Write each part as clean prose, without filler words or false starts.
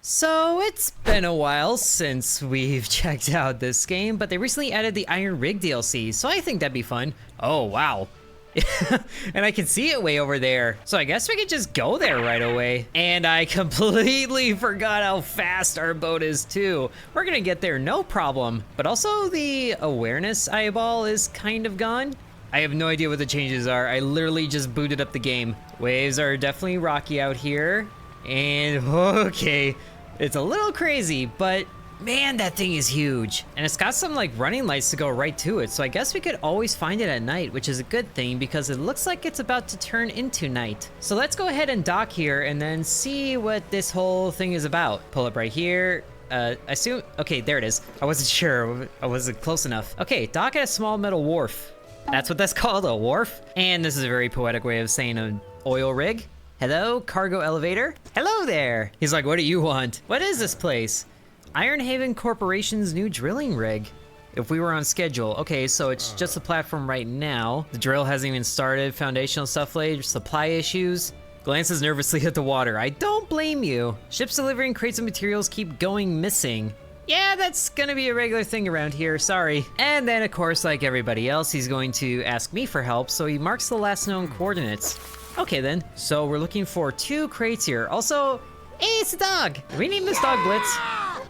So it's been a while since we've checked out this game, but they recently added the Iron Rig DLC, so I think that'd be fun. Oh, wow. And I can see it way over there. So I guess we could just go there right away. And I completely forgot how fast our boat is too. We're gonna get there no problem. But also the awareness eyeball is kind of gone. I have no idea what the changes are. I literally just booted up the game. Waves are definitely rocky out here. And okay, it's a little crazy, but man, that thing is huge. And it's got some like running lights to go right to it. So I guess we could always find it at night, which is a good thing because it looks like it's about to turn into night. So let's go ahead and dock here and then see what this whole thing is about. Pull up right here. Assume, okay, there it is. I wasn't sure, I wasn't close enough. Okay, dock at a small metal wharf. That's what that's called, a wharf? And this is a very poetic way of saying an oil rig. Hello, cargo elevator. Hello there. He's like, what do you want? What is this place? Ironhaven Corporation's new drilling rig. If we were on schedule. Okay, so it's just a platform right now. The drill hasn't even started. Foundational stuff laid. Supply issues. Glances nervously at the water. I don't blame you. Ships delivering crates of materials keep going missing. Yeah, that's gonna be a regular thing around here, sorry. And then, of course, like everybody else, he's going to ask me for help, so he marks the last known coordinates. Okay then, so we're looking for 2 crates here. Also, hey, it's a dog! We named this dog Blitz.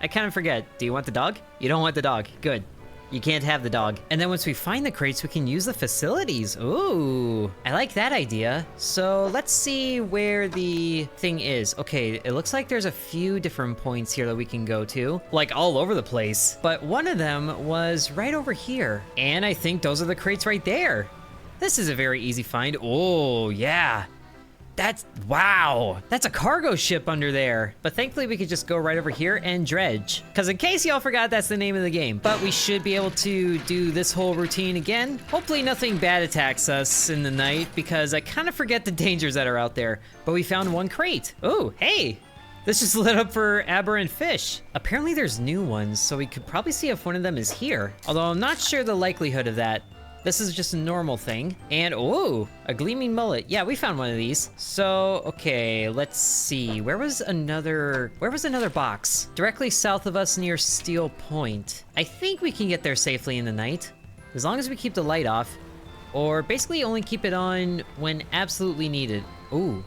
I kind of forget. Do you want the dog? You don't want the dog. Good. You can't have the dog. And then once we find the crates, we can use the facilities. Ooh, I like that idea. So let's see where the thing is. Okay, it looks like there's a few different points here that we can go to, like all over the place. But one of them was right over here. And I think those are the crates right there. This is a very easy find. Oh, yeah. That's, wow, that's a cargo ship under there. But thankfully we could just go right over here and dredge. Because in case y'all forgot, that's the name of the game. But we should be able to do this whole routine again. Hopefully nothing bad attacks us in the night because I kind of forget the dangers that are out there. But we found 1 crate. Oh, hey. This just lit up for aberrant fish. Apparently there's new ones, so we could probably see if one of them is here. Although I'm not sure the likelihood of that. This is just a normal thing. And, oh, a gleaming mullet. Yeah, we found one of these. So, okay, let's see. Where was another box? Directly south of us near Steel Point. I think we can get there safely in the night, as long as we keep the light off, or basically only keep it on when absolutely needed. Ooh,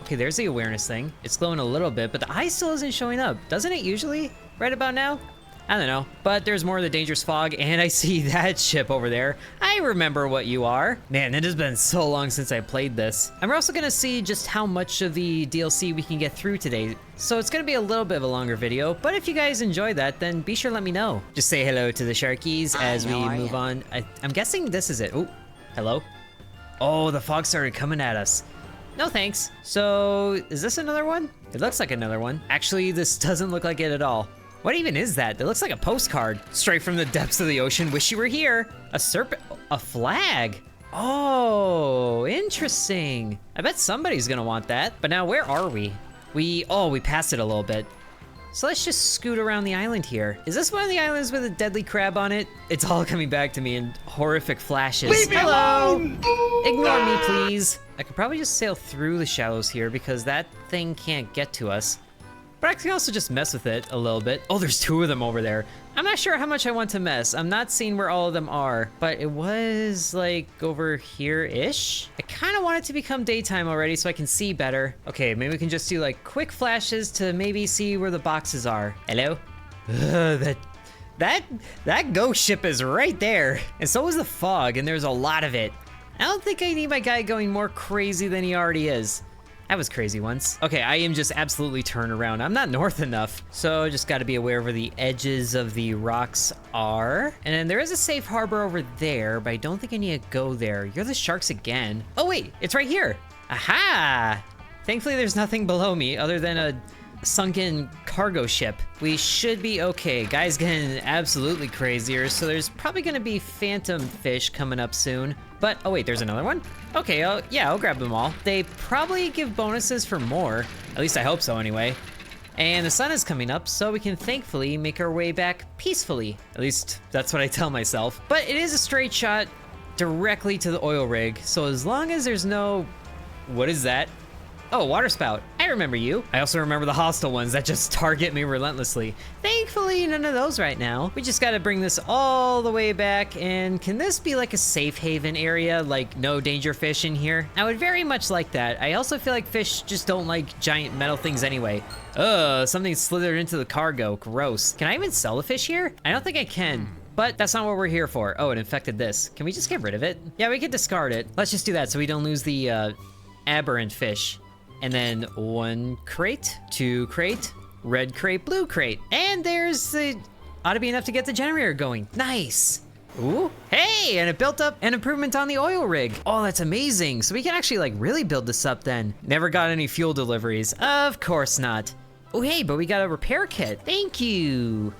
okay, there's the awareness thing. It's glowing a little bit, but the eye still isn't showing up. Doesn't it usually, right about now? I don't know, but there's more of the dangerous fog, and I see that ship over there. I remember what you are. Man, it has been so long since I played this. And we're also gonna see just how much of the DLC we can get through today. So it's gonna be a little bit of a longer video, but if you guys enjoy that, then be sure to let me know. Just say hello to the sharkies as we move on. I'm guessing this is it. Oh, hello. Oh, the fog started coming at us. No thanks. So, is this another one? It looks like another one. Actually, this doesn't look like it at all. What even is that? It looks like a postcard. Straight from the depths of the ocean. Wish you were here. A serpent, a flag. Oh, interesting. I bet somebody's gonna want that. But now where are we? We passed it a little bit. So let's just scoot around the island here. Is this one of the islands with a deadly crab on it? It's all coming back to me in horrific flashes. Leave me alone! Ignore me, please. I could probably just sail through the shallows here because that thing can't get to us. But I can also just mess with it a little bit. Oh, there's 2 of them over there. I'm not sure how much I want to mess. I'm not seeing where all of them are, but it was like over here-ish. I kind of want it to become daytime already so I can see better. Okay, maybe we can just do like quick flashes to maybe see where the boxes are. Hello? That ghost ship is right there. And so is the fog, and there's a lot of it. I don't think I need my guy going more crazy than he already is. I was crazy once. Okay, I am just absolutely turned around. I'm not north enough. So just gotta be aware of where the edges of the rocks are. And then there is a safe harbor over there, but I don't think I need to go there. You're the sharks again. Oh wait, it's right here. Aha! Thankfully there's nothing below me other than a sunken cargo ship. We should be okay. Guy's getting absolutely crazier, so there's probably gonna be phantom fish coming up soon. But, oh wait, there's another one? Okay, I'll grab them all. They probably give bonuses for more. At least I hope so anyway. And the sun is coming up, so we can thankfully make our way back peacefully. At least, that's what I tell myself. But it is a straight shot directly to the oil rig, so as long as there's no... What is that? Oh, water spout. I I remember you. I also remember the hostile ones that just target me relentlessly. Thankfully, none of those right now. We just gotta bring this all the way back, and can this be like a safe haven area, like no danger fish in here? I would very much like that. I also feel like fish just don't like giant metal things anyway. Ugh, something slithered into the cargo, gross. Can I even sell the fish here? I don't think I can. But that's not what we're here for. Oh, it infected this. Can we just get rid of it? Yeah, we could discard it. Let's just do that so we don't lose the aberrant fish. And then 1 crate, 2 crate, red crate, blue crate. And there's the, ought to be enough to get the generator going. Nice. Ooh, hey, and it built up an improvement on the oil rig. Oh, that's amazing. So we can actually like really build this up then. Never got any fuel deliveries. Of course not. Oh, hey, but we got a repair kit. Thank you.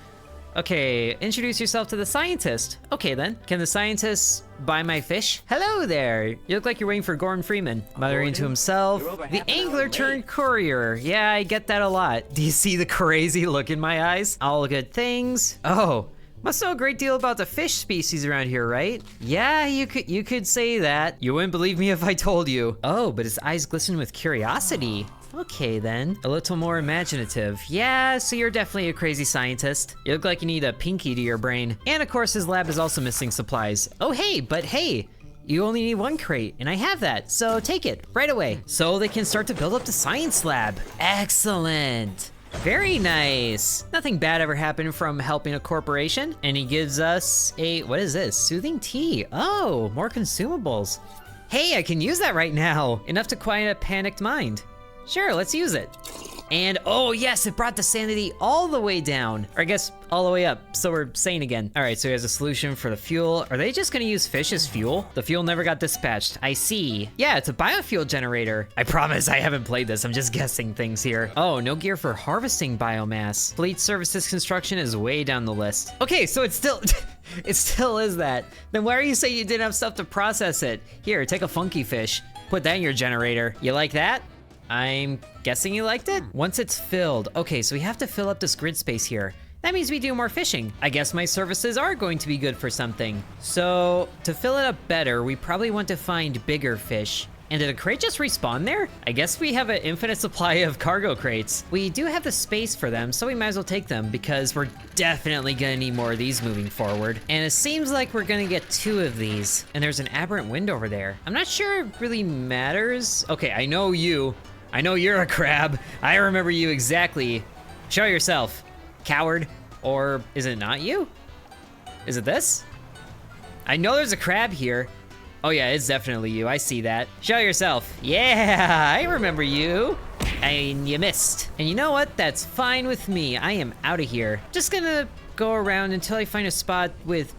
Okay, introduce yourself to the scientist. Okay then, can the scientist buy my fish? Hello there, you look like you're waiting for Gordon Freeman. Muttering to himself, the angler turned courier. Yeah, I get that a lot. Do you see the crazy look in my eyes? All good things. Oh, must know a great deal about the fish species around here, right? Yeah, you could say that. You wouldn't believe me if I told you. Oh, but his eyes glisten with curiosity. Okay then, a little more imaginative. Yeah, so you're definitely a crazy scientist. You look like you need a pinky to your brain. And of course his lab is also missing supplies. Oh hey, but hey, you only need 1 crate, and I have that, so take it right away. So they can start to build up the science lab. Excellent. Very nice. Nothing bad ever happened from helping a corporation. And he gives us a, what is this? Soothing tea. Oh, more consumables. Hey, I can use that right now. Enough to quiet a panicked mind. Sure, let's use it. And oh yes, it brought the sanity all the way down. Or I guess all the way up, so we're sane again. All right, so he has a solution for the fuel. Are they just gonna use fish as fuel? The fuel never got dispatched, I see. Yeah, it's a biofuel generator. I promise I haven't played this, I'm just guessing things here. Oh, no gear for harvesting biomass. Fleet services construction is way down the list. Okay, so it's still, it still is that. Then why are you saying you didn't have stuff to process it? Here, take a funky fish. Put that in your generator. You like that? I'm guessing you liked it? Once it's filled, okay, so we have to fill up this grid space here. That means we do more fishing. I guess my services are going to be good for something. So to fill it up better, we probably want to find bigger fish. And did a crate just respawn there? I guess we have an infinite supply of cargo crates. We do have the space for them, so we might as well take them because we're definitely gonna need more of these moving forward. And it seems like we're gonna get 2 of these. And there's an aberrant wind over there. I'm not sure it really matters. Okay, I know you. I know you're a crab. I remember you exactly. Show yourself, coward. Or is it not you? Is it this? I know there's a crab here. Oh yeah, it's definitely you, I see that. Show yourself. Yeah, I remember you. And you missed. And you know what? That's fine with me. I am out of here. Just gonna go around until I find a spot with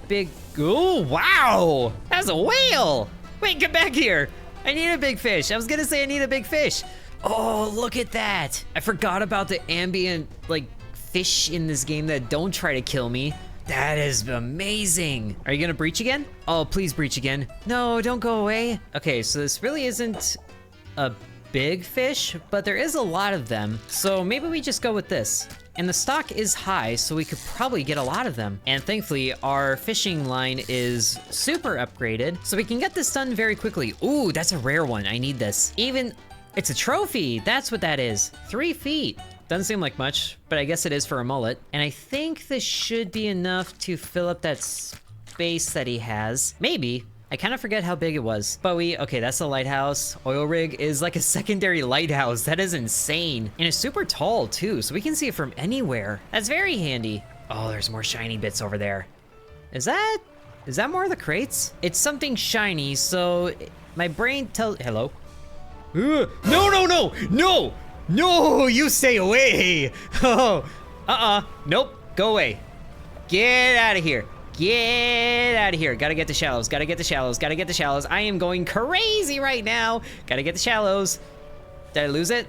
big, oh wow! That's a whale! Wait, get back here. I need a big fish. I was gonna say I need a big fish. Oh, look at that. I forgot about the ambient, like, fish in this game that don't try to kill me. That is amazing. Are you gonna breach again? Oh, please breach again. No, don't go away. Okay, so this really isn't a big fish, but there is a lot of them. So maybe we just go with this. And the stock is high, so we could probably get a lot of them. And thankfully, our fishing line is super upgraded, so we can get this done very quickly. Ooh, that's a rare one. I need this. Even, it's a trophy. That's what that is. 3 feet. Doesn't seem like much, but I guess it is for a mullet. And I think this should be enough to fill up that space that he has. Maybe. I kind of forget how big it was. But okay, that's the lighthouse. Oil rig is like a secondary lighthouse. That is insane. And it's super tall too, so we can see it from anywhere. That's very handy. Oh, there's more shiny bits over there. Is that more of the crates? It's something shiny, so my brain tells, hello? No, no, no, no, no, you stay away. Oh, nope, go away. Get out of here. Get out of here. Gotta get the shallows. Gotta get the shallows. Gotta get the shallows. I am going crazy right now. Gotta get the shallows. Did I lose it?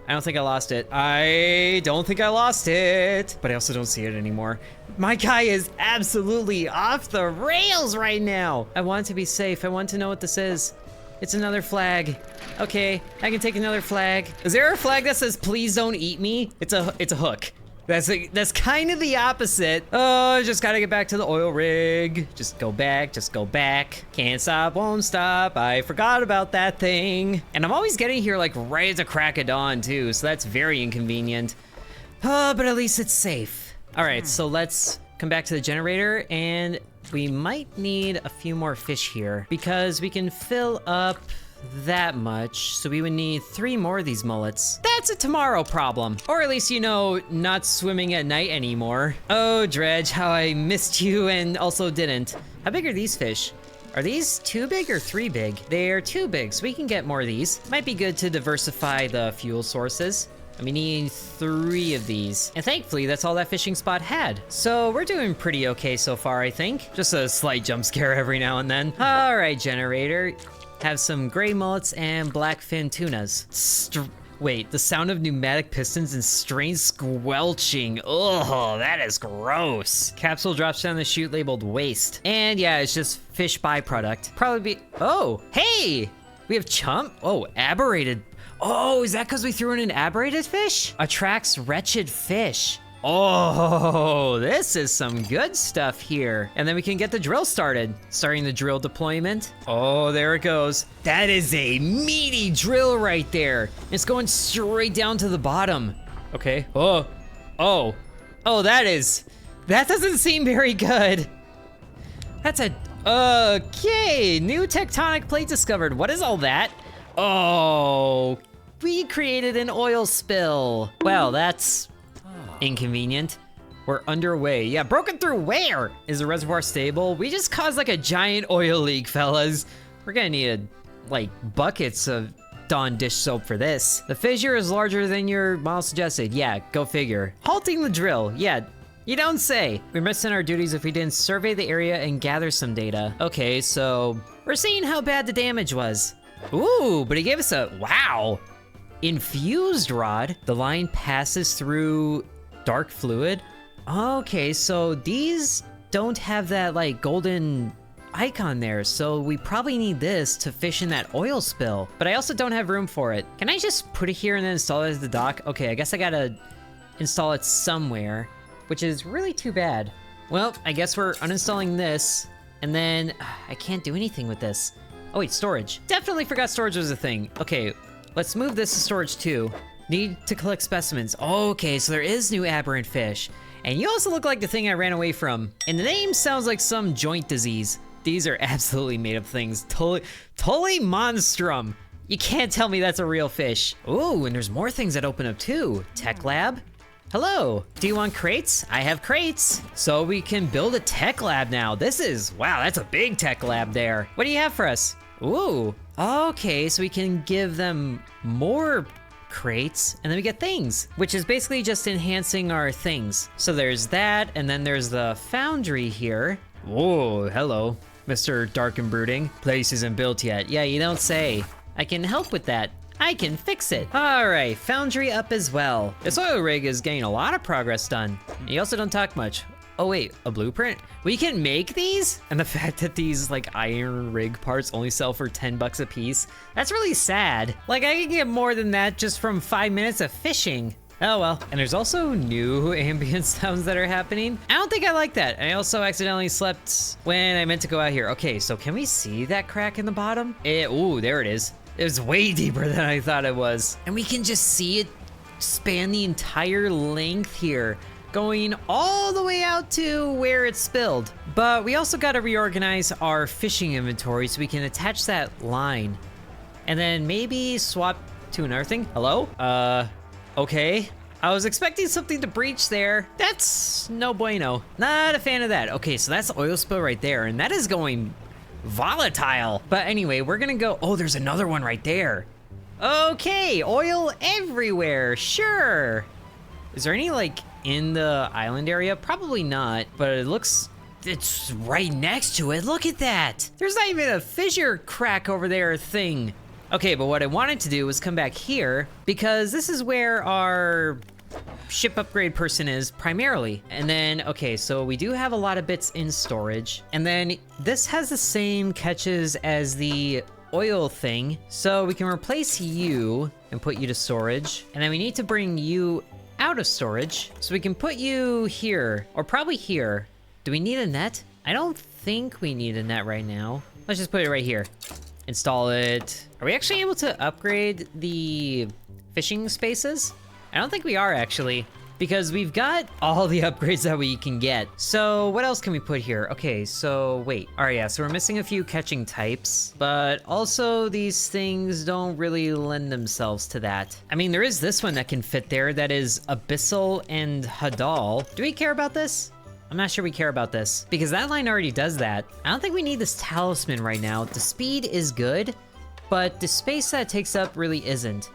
I don't think I lost it. I don't think I lost it. But I also don't see it anymore. My guy is absolutely off the rails right now. I want to be safe. I want to know what this is. It's another flag. Okay, I can take another flag. Is there a flag that says, please don't eat me? It's a hook. That's kind of the opposite. Oh, just gotta get back to the oil rig. Just go back, just go back. Can't stop, won't stop. I forgot about that thing. And I'm always getting here like right at the crack of dawn too, so that's very inconvenient. But at least it's safe. All right, so let's come back to the generator, and we might need a few more fish here because we can fill up that much, so we would need 3 more of these mullets. That's a tomorrow problem, or at least, you know, not swimming at night anymore. Oh, Dredge, how I missed you and also didn't. How big are these fish? Are these too big or 3 big? They're too big, so we can get more of these. Might be good to diversify the fuel sources. And we need 3 of these. And thankfully, that's all that fishing spot had. So we're doing pretty okay so far, I think. Just a slight jump scare every now and then. All right, generator. Have some gray mullets and blackfin tunas. Wait, the sound of pneumatic pistons and strange squelching. Oh, that is gross. Capsule drops down the chute labeled waste. And yeah, it's just fish byproduct. Probably be, oh, hey, we have chump. Oh, aberrated. Oh, is that because we threw in an aberrated fish? Attracts wretched fish. Oh, this is some good stuff here. And then we can get the drill started. Starting the drill deployment. Oh, there it goes. That is a meaty drill right there. It's going straight down to the bottom. Okay. Oh, that doesn't seem very good. That's a, okay. New tectonic plate discovered. What is all that? Oh, we created an oil spill. Well, that's inconvenient. We're underway. Yeah, broken through where? Is the reservoir stable? We just caused like a giant oil leak, fellas. We're gonna need like buckets of Dawn dish soap for this. The fissure is larger than your model suggested. Yeah, go figure. Halting the drill. Yeah, you don't say. We're missing our duties if we didn't survey the area and gather some data. Okay, so we're seeing how bad the damage was. Ooh, but he gave us a, wow. Infused rod. The line passes through dark fluid. Okay, so these don't have that like golden icon there, so we probably need this to fish in that oil spill. But I also don't have room for it. Can I just put it here and then install it as the dock? Okay, I guess I gotta install it somewhere, which is really too bad. Well, I guess we're uninstalling this, and then I can't do anything with this. Oh wait, storage. Definitely forgot storage was a thing. Okay, let's move this to storage too. Need to collect specimens. Okay, so there is new aberrant fish. And you also look like the thing I ran away from. And the name sounds like some joint disease. These are absolutely made up things. Totally monstrum. You can't tell me that's a real fish. Ooh, and there's more things that open up too. Tech lab. Hello, do you want crates? I have crates. So we can build a tech lab now. This is, wow, that's a big tech lab there. What do you have for us? Ooh, okay, so we can give them more crates and then we get things, which is basically just enhancing our things. So there's that, and then there's the foundry here. Whoa, hello, Mr. Dark and Brooding. Place isn't built yet. Yeah, you don't say. I can help with that. I can fix it. All right, foundry up as well. This oil rig is getting a lot of progress done. You also don't talk much. Oh wait, a blueprint? We can make these? And the fact that these like iron rig parts only sell for 10 bucks a piece, that's really sad. Like I can get more than that just from 5 minutes of fishing. Oh well. And there's also new ambient sounds that are happening. I don't think I like that. I also accidentally slept when I meant to go out here. Okay, so can we see that crack in the bottom? Ooh, there it is. It was way deeper than I thought it was. And we can just see it span the entire length here, going all the way out to where it spilled. But we also gotta reorganize our fishing inventory so we can attach that line. And then maybe swap to another thing. Hello? Okay. I was expecting something to breach there. That's no bueno. Not a fan of that. Okay, so that's the oil spill right there, and that is going volatile. But anyway, we're gonna go, oh, there's another one right there. Okay, oil everywhere, sure. Is there any like in the island area? Probably not, but it looks, it's right next to it. Look at that. There's not even a fissure crack over there thing. Okay, but what I wanted to do was come back here because this is where our ship upgrade person is primarily. And then, okay, so we do have a lot of bits in storage. And then this has the same catches as the oil thing. So we can replace you and put you to storage. And then we need to bring you out of storage. So we can put you here, or probably here. Do we need a net? I don't think we need a net right now. Let's just put it right here. Install it. Are we actually able to upgrade the fishing spaces? I don't think we are actually, because we've got all the upgrades that we can get. So what else can we put here? Okay, so wait. All right, yeah, so we're missing a few catching types, but also these things don't really lend themselves to that. I mean, there is this one that can fit there that is Abyssal and Hadal. Do we care about this? I'm not sure we care about this, because that line already does that. I don't think we need this talisman right now. The speed is good, but the space that it takes up really isn't.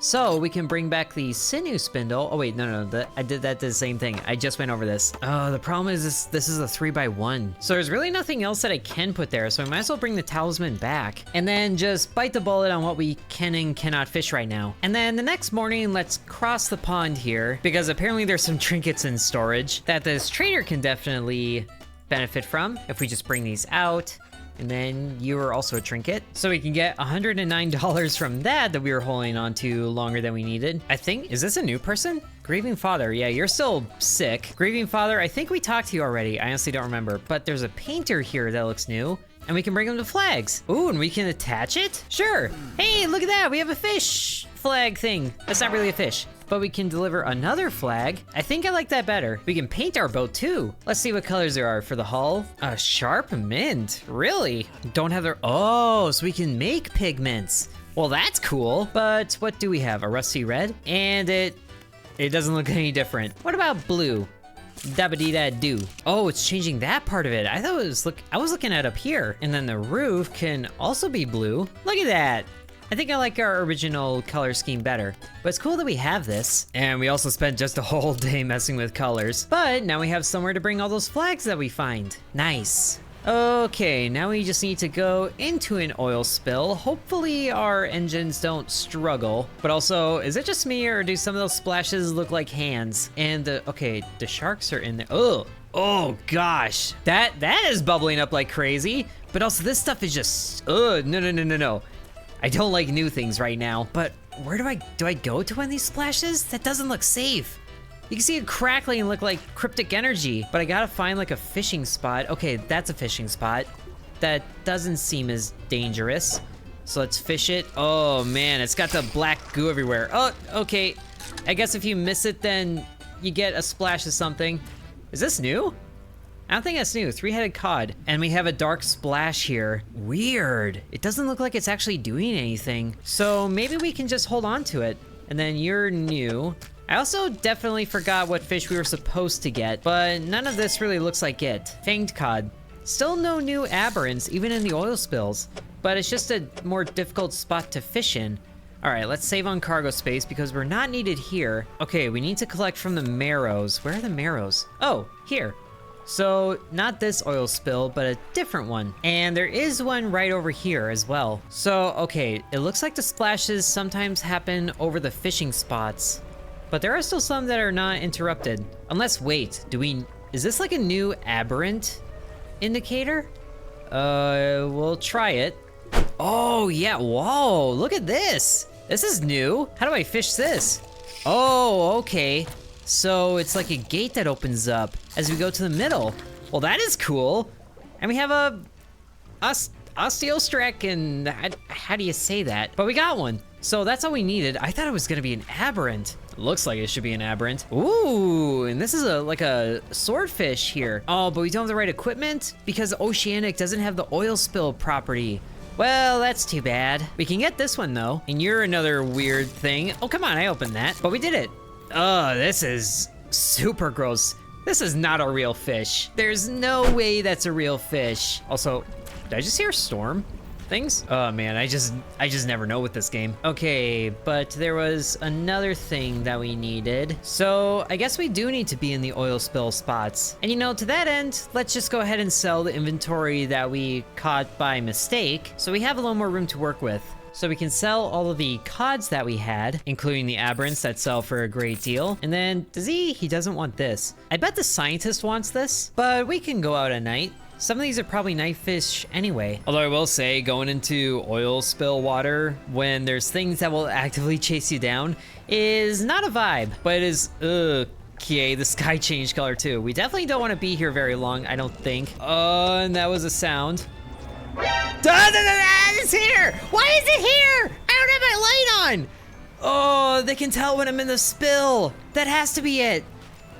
So we can bring back the sinew spindle. Oh wait, no, I did the same thing. I just went over this. Oh, the problem is this is a 3x1. So there's really nothing else that I can put there, so I might as well bring the talisman back. And then just bite the bullet on what we can and cannot fish right now. And then the next morning, let's cross the pond here, because apparently there's some trinkets in storage that this trader can definitely benefit from if we just bring these out. And then you are also a trinket. So we can get $109 from that we were holding on to longer than we needed. I think, is this a new person? Grieving Father, yeah, you're still sick. Grieving Father, I think we talked to you already. I honestly don't remember, but there's a painter here that looks new. And we can bring him the flags. Ooh, and we can attach it? Sure. Hey, look at that, we have a fish flag thing. That's not really a fish, but we can deliver another flag. I think I like that better. We can paint our boat too. Let's see what colors there are for the hull. A sharp mint, really? Don't have their, oh, so we can make pigments. Well, that's cool, but what do we have? A rusty red? And it doesn't look any different. What about blue? Dabba-dee-da-doo. Oh, it's changing that part of it. I thought it was, I was looking at up here. And then the roof can also be blue. Look at that. I think I like our original color scheme better, but it's cool that we have this. And we also spent just a whole day messing with colors, but now we have somewhere to bring all those flags that we find. Nice. Okay, now we just need to go into an oil spill. Hopefully our engines don't struggle, but also, is it just me or do some of those splashes look like hands? And okay, the sharks are in there. Oh gosh, that is bubbling up like crazy, but also this stuff is just, no. I don't like new things right now, but where do I go to win these splashes? That doesn't look safe. You can see it crackling and look like cryptic energy, but I gotta find like a fishing spot. Okay, that's a fishing spot. That doesn't seem as dangerous. So let's fish it. Oh man, it's got the black goo everywhere. Oh, okay. I guess if you miss it, then you get a splash of something. Is this new? I don't think that's new. Three-headed cod. And we have a dark splash here. Weird. It doesn't look like it's actually doing anything. So maybe we can just hold on to it. And then you're new. I also definitely forgot what fish we were supposed to get, but none of this really looks like it. Fanged cod. Still no new aberrants, even in the oil spills, but it's just a more difficult spot to fish in. All right, let's save on cargo space because we're not needed here. Okay, we need to collect from the marrows. Where are the marrows? Oh, here. So not this oil spill, but a different one. And there is one right over here as well. So, okay, it looks like the splashes sometimes happen over the fishing spots, but there are still some that are not interrupted. Unless, wait, is this like a new aberrant indicator? We'll try it. Oh yeah, whoa, look at this. This is new. How do I fish this? Oh, okay. So it's like a gate that opens up as we go to the middle. Well, that is cool. And we have a osteostrek, and how do you say that? But we got one. So that's all we needed. I thought it was gonna be an aberrant. Looks like it should be an aberrant. Ooh, and this is like a swordfish here. Oh, but we don't have the right equipment because Oceanic doesn't have the oil spill property. Well, that's too bad. We can get this one though. And you're another weird thing. Oh, come on, I opened that, but we did it. Oh, this is super gross. This is not a real fish. There's no way that's a real fish. Also, did I just hear storm things? Oh man, I just never know with this game. Okay, but there was another thing that we needed. So I guess we do need to be in the oil spill spots. And you know, to that end, let's just go ahead and sell the inventory that we caught by mistake, so we have a little more room to work with. So we can sell all of the cods that we had, including the aberrants that sell for a great deal. And then, he doesn't want this. I bet the scientist wants this, but we can go out at night. Some of these are probably night fish anyway. Although I will say, going into oil spill water when there's things that will actively chase you down is not a vibe, but it is, okay, the sky changed color too. We definitely don't want to be here very long, I don't think. And that was a sound. It's here! Why is it here? I don't have my light on! Oh, they can tell when I'm in the spill. That has to be it.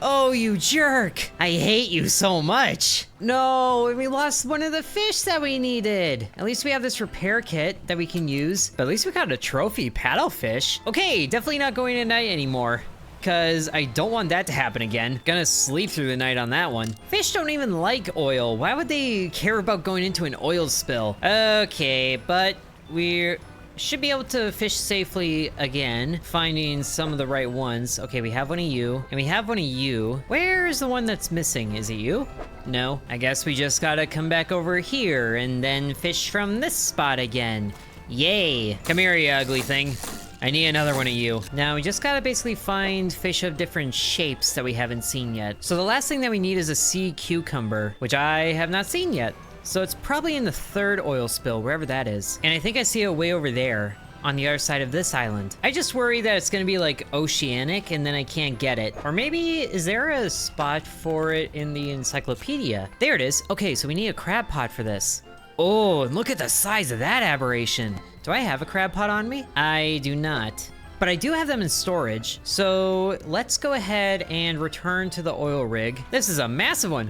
Oh, you jerk. I hate you so much. No, we lost one of the fish that we needed. At least we have this repair kit that we can use. But at least we got a trophy paddlefish. Okay, definitely not going at night anymore, because I don't want that to happen again. Gonna sleep through the night on that one. Fish don't even like oil. Why would they care about going into an oil spill? Okay, but we should be able to fish safely again, finding some of the right ones. Okay, we have one of you, and we have one of you. Where's the one that's missing? Is it you? No, I guess we just gotta come back over here and then fish from this spot again. Yay. Come here, you ugly thing. I need another one of you. Now, we just gotta basically find fish of different shapes that we haven't seen yet. So the last thing that we need is a sea cucumber, which I have not seen yet. So it's probably in the third oil spill, wherever that is. And I think I see it way over there on the other side of this island. I just worry that it's gonna be like oceanic and then I can't get it. Or maybe, is there a spot for it in the encyclopedia? There it is. Okay, so we need a crab pot for this. Oh, and look at the size of that aberration. Do I have a crab pot on me? I do not. But I do have them in storage, so let's go ahead and return to the oil rig. This is a massive one.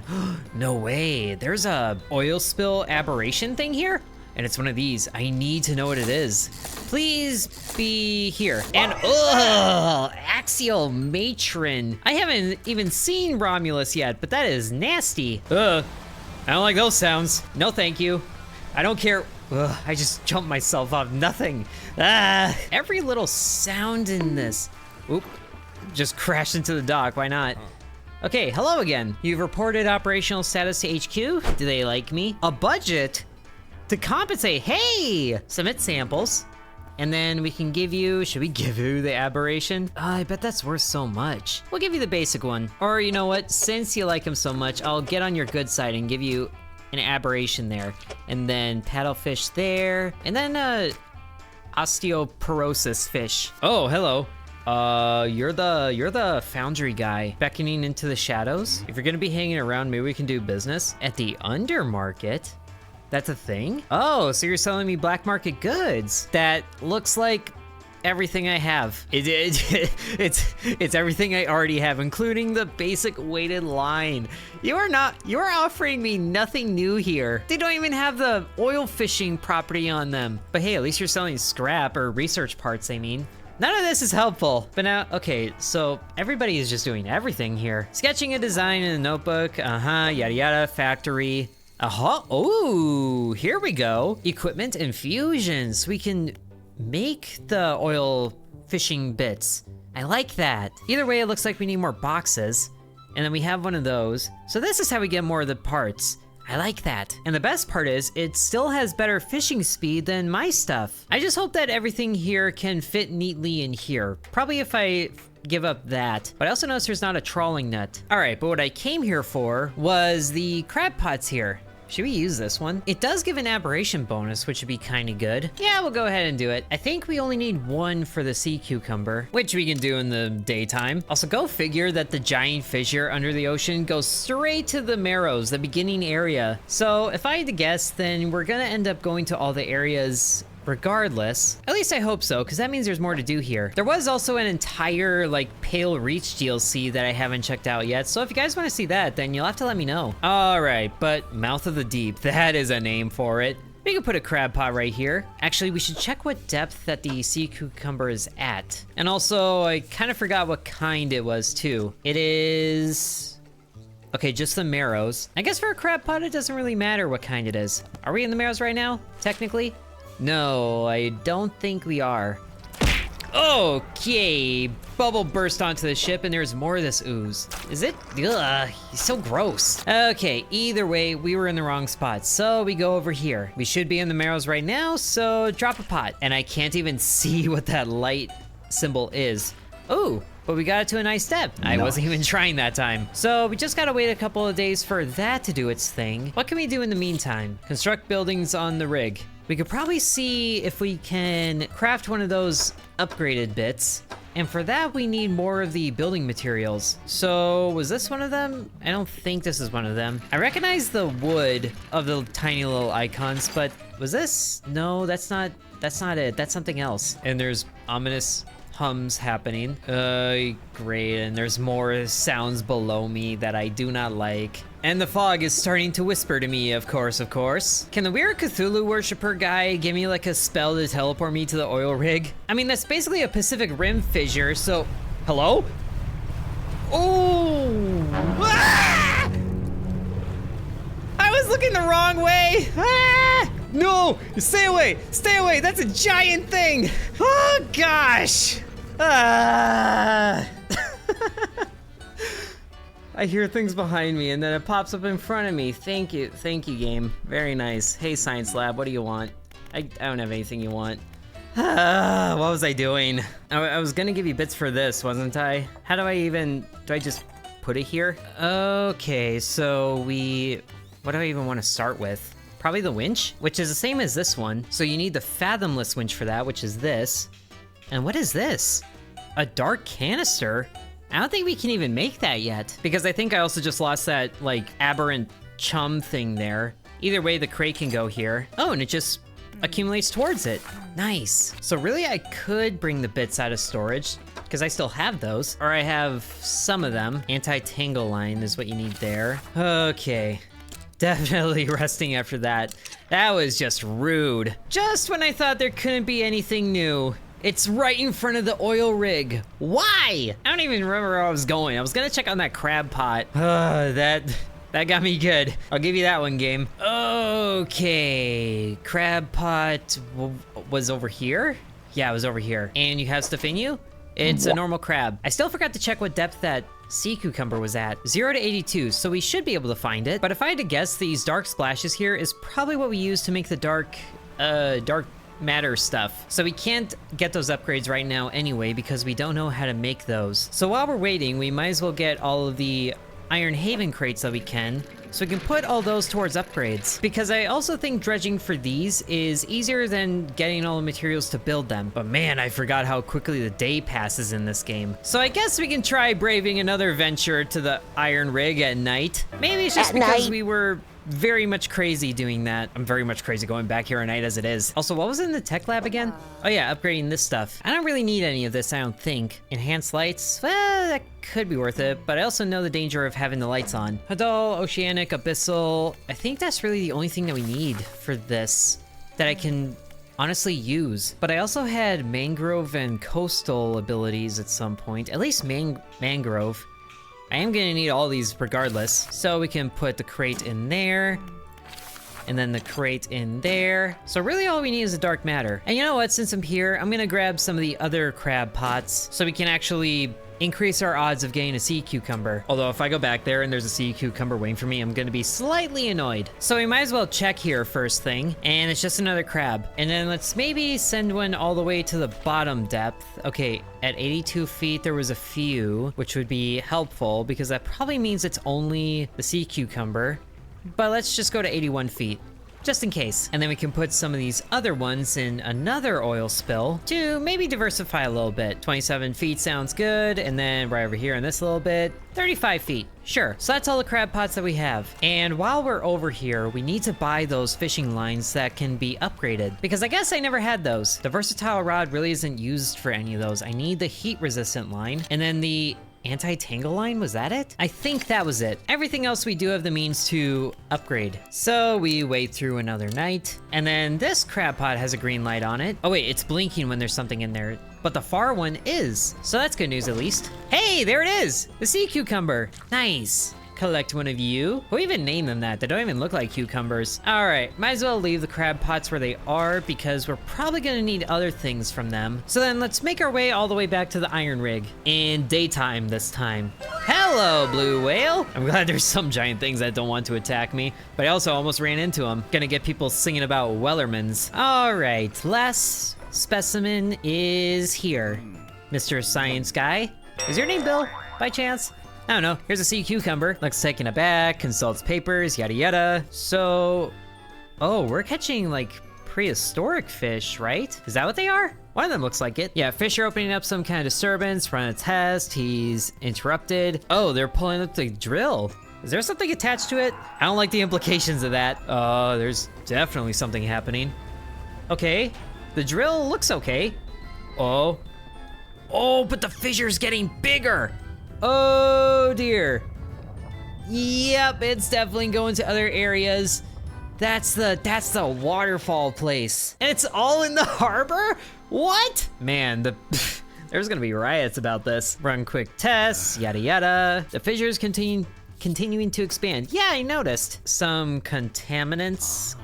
No way, there's a oil spill aberration thing here? And it's one of these. I need to know what it is. Please be here. And, axial matron. I haven't even seen Romulus yet, but that is nasty. I don't like those sounds. No, thank you. I don't care. Ugh, I just jumped myself off nothing. Every little sound in this. Oop, just crashed into the dock, why not? Okay, hello again. You've reported operational status to HQ. Do they like me? A budget to compensate. Hey, submit samples. And then we can give you, should we give you the aberration? I bet that's worth so much. We'll give you the basic one. Or you know what, since you like him so much, I'll get on your good side and give you an aberration there, and then paddlefish there, and then osteoporosis fish. Oh, hello. You're the foundry guy beckoning into the shadows. If you're gonna be hanging around, maybe we can do business at the undermarket. That's a thing? Oh, so you're selling me black market goods. That looks like everything I have. It's everything I already have, including the basic weighted line. You are offering me nothing new here. They don't even have the oil fishing property on them. But hey, at least you're selling scrap, or research parts, I mean. None of this is helpful. But now, okay, so everybody is just doing everything here. Sketching a design in a notebook, yada yada, factory. Oh, here we go. Equipment and fusions. We can make the oil fishing bits. I like that. Either way, it looks like we need more boxes. And then we have one of those. So this is how we get more of the parts. I like that. And the best part is, it still has better fishing speed than my stuff. I just hope that everything here can fit neatly in here. Probably if I give up that. But I also noticed there's not a trawling net. All right, but what I came here for was the crab pots here. Should we use this one? It does give an aberration bonus, which would be kind of good. Yeah, we'll go ahead and do it. I think we only need one for the sea cucumber, which we can do in the daytime. Also, go figure that the giant fissure under the ocean goes straight to the Marrows, the beginning area. So if I had to guess, then we're gonna end up going to all the areas regardless. At least I hope so, because that means there's more to do here. There was also an entire, like, Pale Reach DLC that I haven't checked out yet, so if you guys want to see that, then you'll have to let me know. Alright, but Mouth of the Deep, that is a name for it. We could put a crab pot right here. Actually, we should check what depth that the sea cucumber is at. And also, I kind of forgot what kind it was, too. It is... okay, just the Marrows. I guess for a crab pot, it doesn't really matter what kind it is. Are we in the Marrows right now, technically? No, I don't think we are. Okay, bubble burst onto the ship and there's more of this ooze. Is it? Ugh, he's so gross. Okay, either way, we were in the wrong spot, so we go over here. We should be in the Marrows right now, so drop a pot. And I can't even see what that light symbol is. Oh, but we got it to a nice depth. I wasn't even trying that time. So we just gotta wait a couple of days for that to do its thing. What can we do in the meantime? Construct buildings on the rig. We could probably see if we can craft one of those upgraded bits. And for that, we need more of the building materials. So was this one of them? I don't think this is one of them. I recognize the wood of the tiny little icons, but was this? No, that's not it. That's something else. And there's ominous hums happening. Great, and there's more sounds below me that I do not like. And the fog is starting to whisper to me, of course. Can the weird Cthulhu worshiper guy give me like a spell to teleport me to the oil rig? I mean, that's basically a Pacific Rim fissure, so... Hello? Oh! Ah! I was looking the wrong way! Ah! No! Stay away! Stay away! That's a giant thing! Oh, gosh! Ah! I hear things behind me and then it pops up in front of me. Thank you, game. Very nice. Hey, Science Lab, what do you want? I don't have anything you want. What was I doing? I was gonna give you bits for this, wasn't I? How do I just put it here? Okay, so what do I even want to start with? Probably the winch, which is the same as this one. So you need the fathomless winch for that, which is this. And what is this? A dark canister? I don't think we can even make that yet, because I think I also just lost that, like, aberrant chum thing there. Either way, the crate can go here. Oh, and it just accumulates towards it. Nice. So really, I could bring the bits out of storage, because I still have those, or I have some of them. Anti-tangle line is what you need there. Okay. Definitely resting after that. That was just rude. Just when I thought there couldn't be anything new. It's right in front of the oil rig. Why? I don't even remember where I was going. I was gonna check on that crab pot. That got me good. I'll give you that one, game. Okay, crab pot was over here? Yeah, it was over here. And you have stuff in you? It's a normal crab. I still forgot to check what depth that sea cucumber was at. 0 to 82, so we should be able to find it. But if I had to guess, these dark splashes here is probably what we use to make the dark matter stuff. So we can't get those upgrades right now anyway because we don't know how to make those. So while we're waiting, we might as well get all of the Iron Haven crates that we can, so we can put all those towards upgrades. Because I also think dredging for these is easier than getting all the materials to build them. But man, I forgot how quickly the day passes in this game. So I guess we can try braving another venture to the Iron Rig at night. Maybe it's just because we were very much crazy doing that. I'm very much crazy going back here at night as it is. Also, what was in the tech lab again? Oh yeah, upgrading this stuff. I don't really need any of this, I don't think. Enhanced lights? Well, that could be worth it, but I also know the danger of having the lights on. Hadal, Oceanic, Abyssal. I think that's really the only thing that we need for this that I can honestly use. But I also had mangrove and coastal abilities at some point. At least mangrove. I am gonna need all these regardless. So we can put the crate in there, and then the crate in there. So really all we need is a dark matter. And you know what, since I'm here, I'm gonna grab some of the other crab pots so we can actually increase our odds of getting a sea cucumber. Although if I go back there and there's a sea cucumber waiting for me, I'm gonna be slightly annoyed. So we might as well check here first thing, and it's just another crab. And then let's maybe send one all the way to the bottom depth. Okay, at 82 feet, there was a few, which would be helpful because that probably means it's only the sea cucumber. But let's just go to 81 feet. Just in case. And then we can put some of these other ones in another oil spill to maybe diversify a little bit. 27 feet sounds good. And then right over here in this little bit, 35 feet. Sure. So that's all the crab pots that we have. And while we're over here, we need to buy those fishing lines that can be upgraded, because I guess I never had those. The versatile rod really isn't used for any of those. I need the heat resistant line, and then the anti-tangle line, was that it? I think that was it. Everything else we do have the means to upgrade. So we wait through another night, and then this crab pot has a green light on it. Oh wait, it's blinking when there's something in there, but the far one is. So that's good news at least. Hey, there it is! The sea cucumber. Nice. Collect one of you. Who even named them that? They don't even look like cucumbers. All right, might as well leave the crab pots where they are because we're probably gonna need other things from them. So then let's make our way all the way back to the Iron Rig in daytime this time. Hello, blue whale. I'm glad there's some giant things that don't want to attack me, but I also almost ran into them. Gonna get people singing about Wellermans. All right, last specimen is here. Mr. Science Guy. Is your name Bill, by chance? I don't know. Here's a sea cucumber. Looks taken aback, consults papers, yada yada. So, oh, we're catching like prehistoric fish, right? Is that what they are? One of them looks like it. Yeah, fish are opening up some kind of disturbance, run a test, he's interrupted. Oh, they're pulling up the drill. Is there something attached to it? I don't like the implications of that. There's definitely something happening. Okay, the drill looks okay. Oh, but the fissure's getting bigger. Oh dear. Yep, it's definitely going to other areas. That's the waterfall place. And it's all in the harbor? What? Man, there's gonna be riots about this. Run quick tests, yada yada. The fissures continuing to expand. Yeah, I noticed. Some contaminants.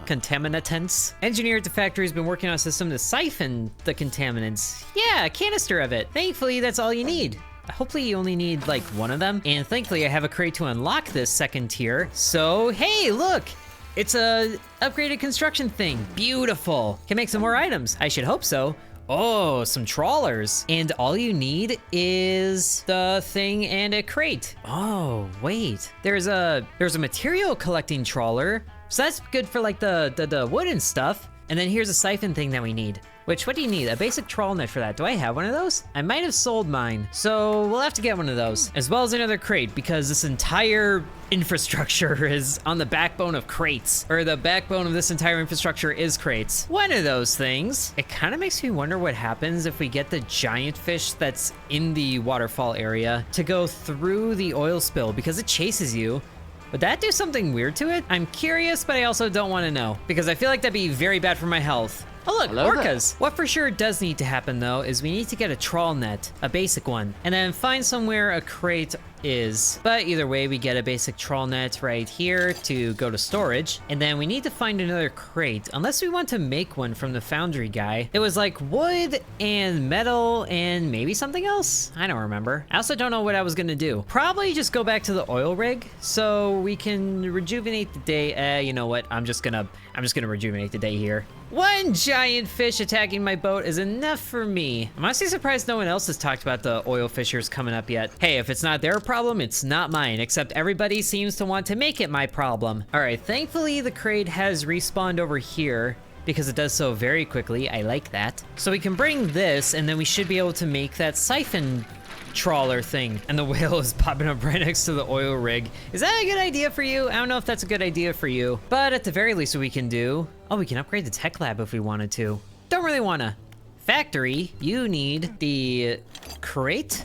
Engineer at the factory has been working on a system to siphon the contaminants. Yeah, a canister of it. Thankfully, that's all you need. Hopefully you only need like one of them. And thankfully I have a crate to unlock this second tier. So, hey, look. It's a upgraded construction thing. Beautiful. Can make some more items. I should hope so. Oh, some trawlers. And all you need is the thing and a crate. Oh, wait. There's a material collecting trawler. So that's good for like the wood and stuff. And then here's a siphon thing that we need. Which, what do you need? A basic trawl net for that. Do I have one of those? I might have sold mine. So we'll have to get one of those. As well as another crate, because this entire infrastructure is on the backbone of crates. Or the backbone of this entire infrastructure is crates. One of those things. It kind of makes me wonder what happens if we get the giant fish that's in the waterfall area to go through the oil spill, because it chases you. Would that do something weird to it? I'm curious, but I also don't want to know, because I feel like that'd be very bad for my health. Oh look, hello orcas. There. What for sure does need to happen though is we need to get a trawl net, a basic one, and then find somewhere a crate is. But either way, we get a basic trawl net right here to go to storage, and then we need to find another crate, unless we want to make one from the foundry guy. It was like wood and metal and maybe something else? I don't remember. I also don't know what I was gonna do. Probably just go back to the oil rig so we can rejuvenate the day. You know what? I'm just gonna rejuvenate the day here. One giant fish attacking my boat is enough for me. I'm honestly surprised no one else has talked about the oil fissures coming up yet. Hey, if it's not their problem, it's not mine, except everybody seems to want to make it my problem. All right, thankfully the crate has respawned over here because it does so very quickly. I like that. So we can bring this and then we should be able to make that siphon trawler thing. And the whale is popping up right next to the oil rig. Is that a good idea for you? I don't know if that's a good idea for you, but at the very least what we can do, oh, we can upgrade the tech lab if we wanted to. Don't really wanna. Factory, you need the crate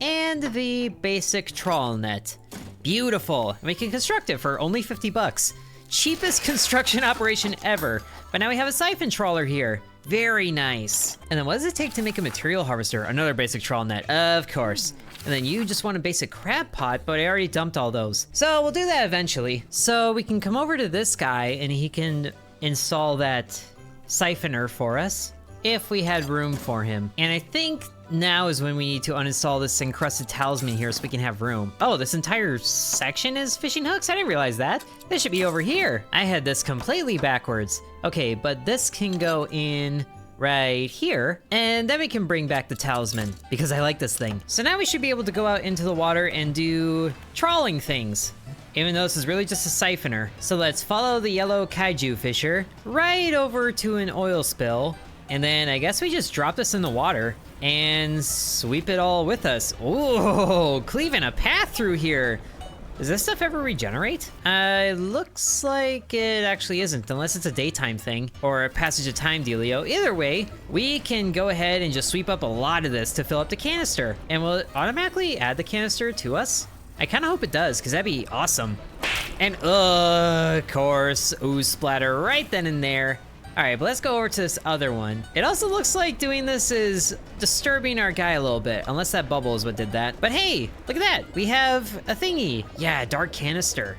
and the basic trawl net. Beautiful. And we can construct it for only 50 bucks. Cheapest construction operation ever. But now we have a siphon trawler here. Very nice. And then what does it take to make a material harvester? Another basic trawl net, of course. And then you just want a basic crab pot, but I already dumped all those. So we'll do that eventually. So we can come over to this guy and he can install that siphoner for us if we had room for him. And I think now is when we need to uninstall this encrusted talisman here so we can have room. Oh, this entire section is fishing hooks? I didn't realize that. This should be over here. I had this completely backwards. Okay, but this can go in right here, and then we can bring back the talisman because I like this thing. So now we should be able to go out into the water and do trawling things, even though this is really just a siphoner. So let's follow the yellow kaiju fisher right over to an oil spill, and then I guess we just drop this in the water and sweep it all with us. Ooh, cleaving a path through here. Does this stuff ever regenerate? Looks like it actually isn't, unless it's a daytime thing or a passage of time dealio. Either way, we can go ahead and just sweep up a lot of this to fill up the canister. And will it automatically add the canister to us? I kind of hope it does, because that'd be awesome. And of course, ooze splatter right then and there. All right, but let's go over to this other one. It also looks like doing this is disturbing our guy a little bit, unless that bubble is what did that. But hey, look at that. We have a thingy. Yeah, dark canister.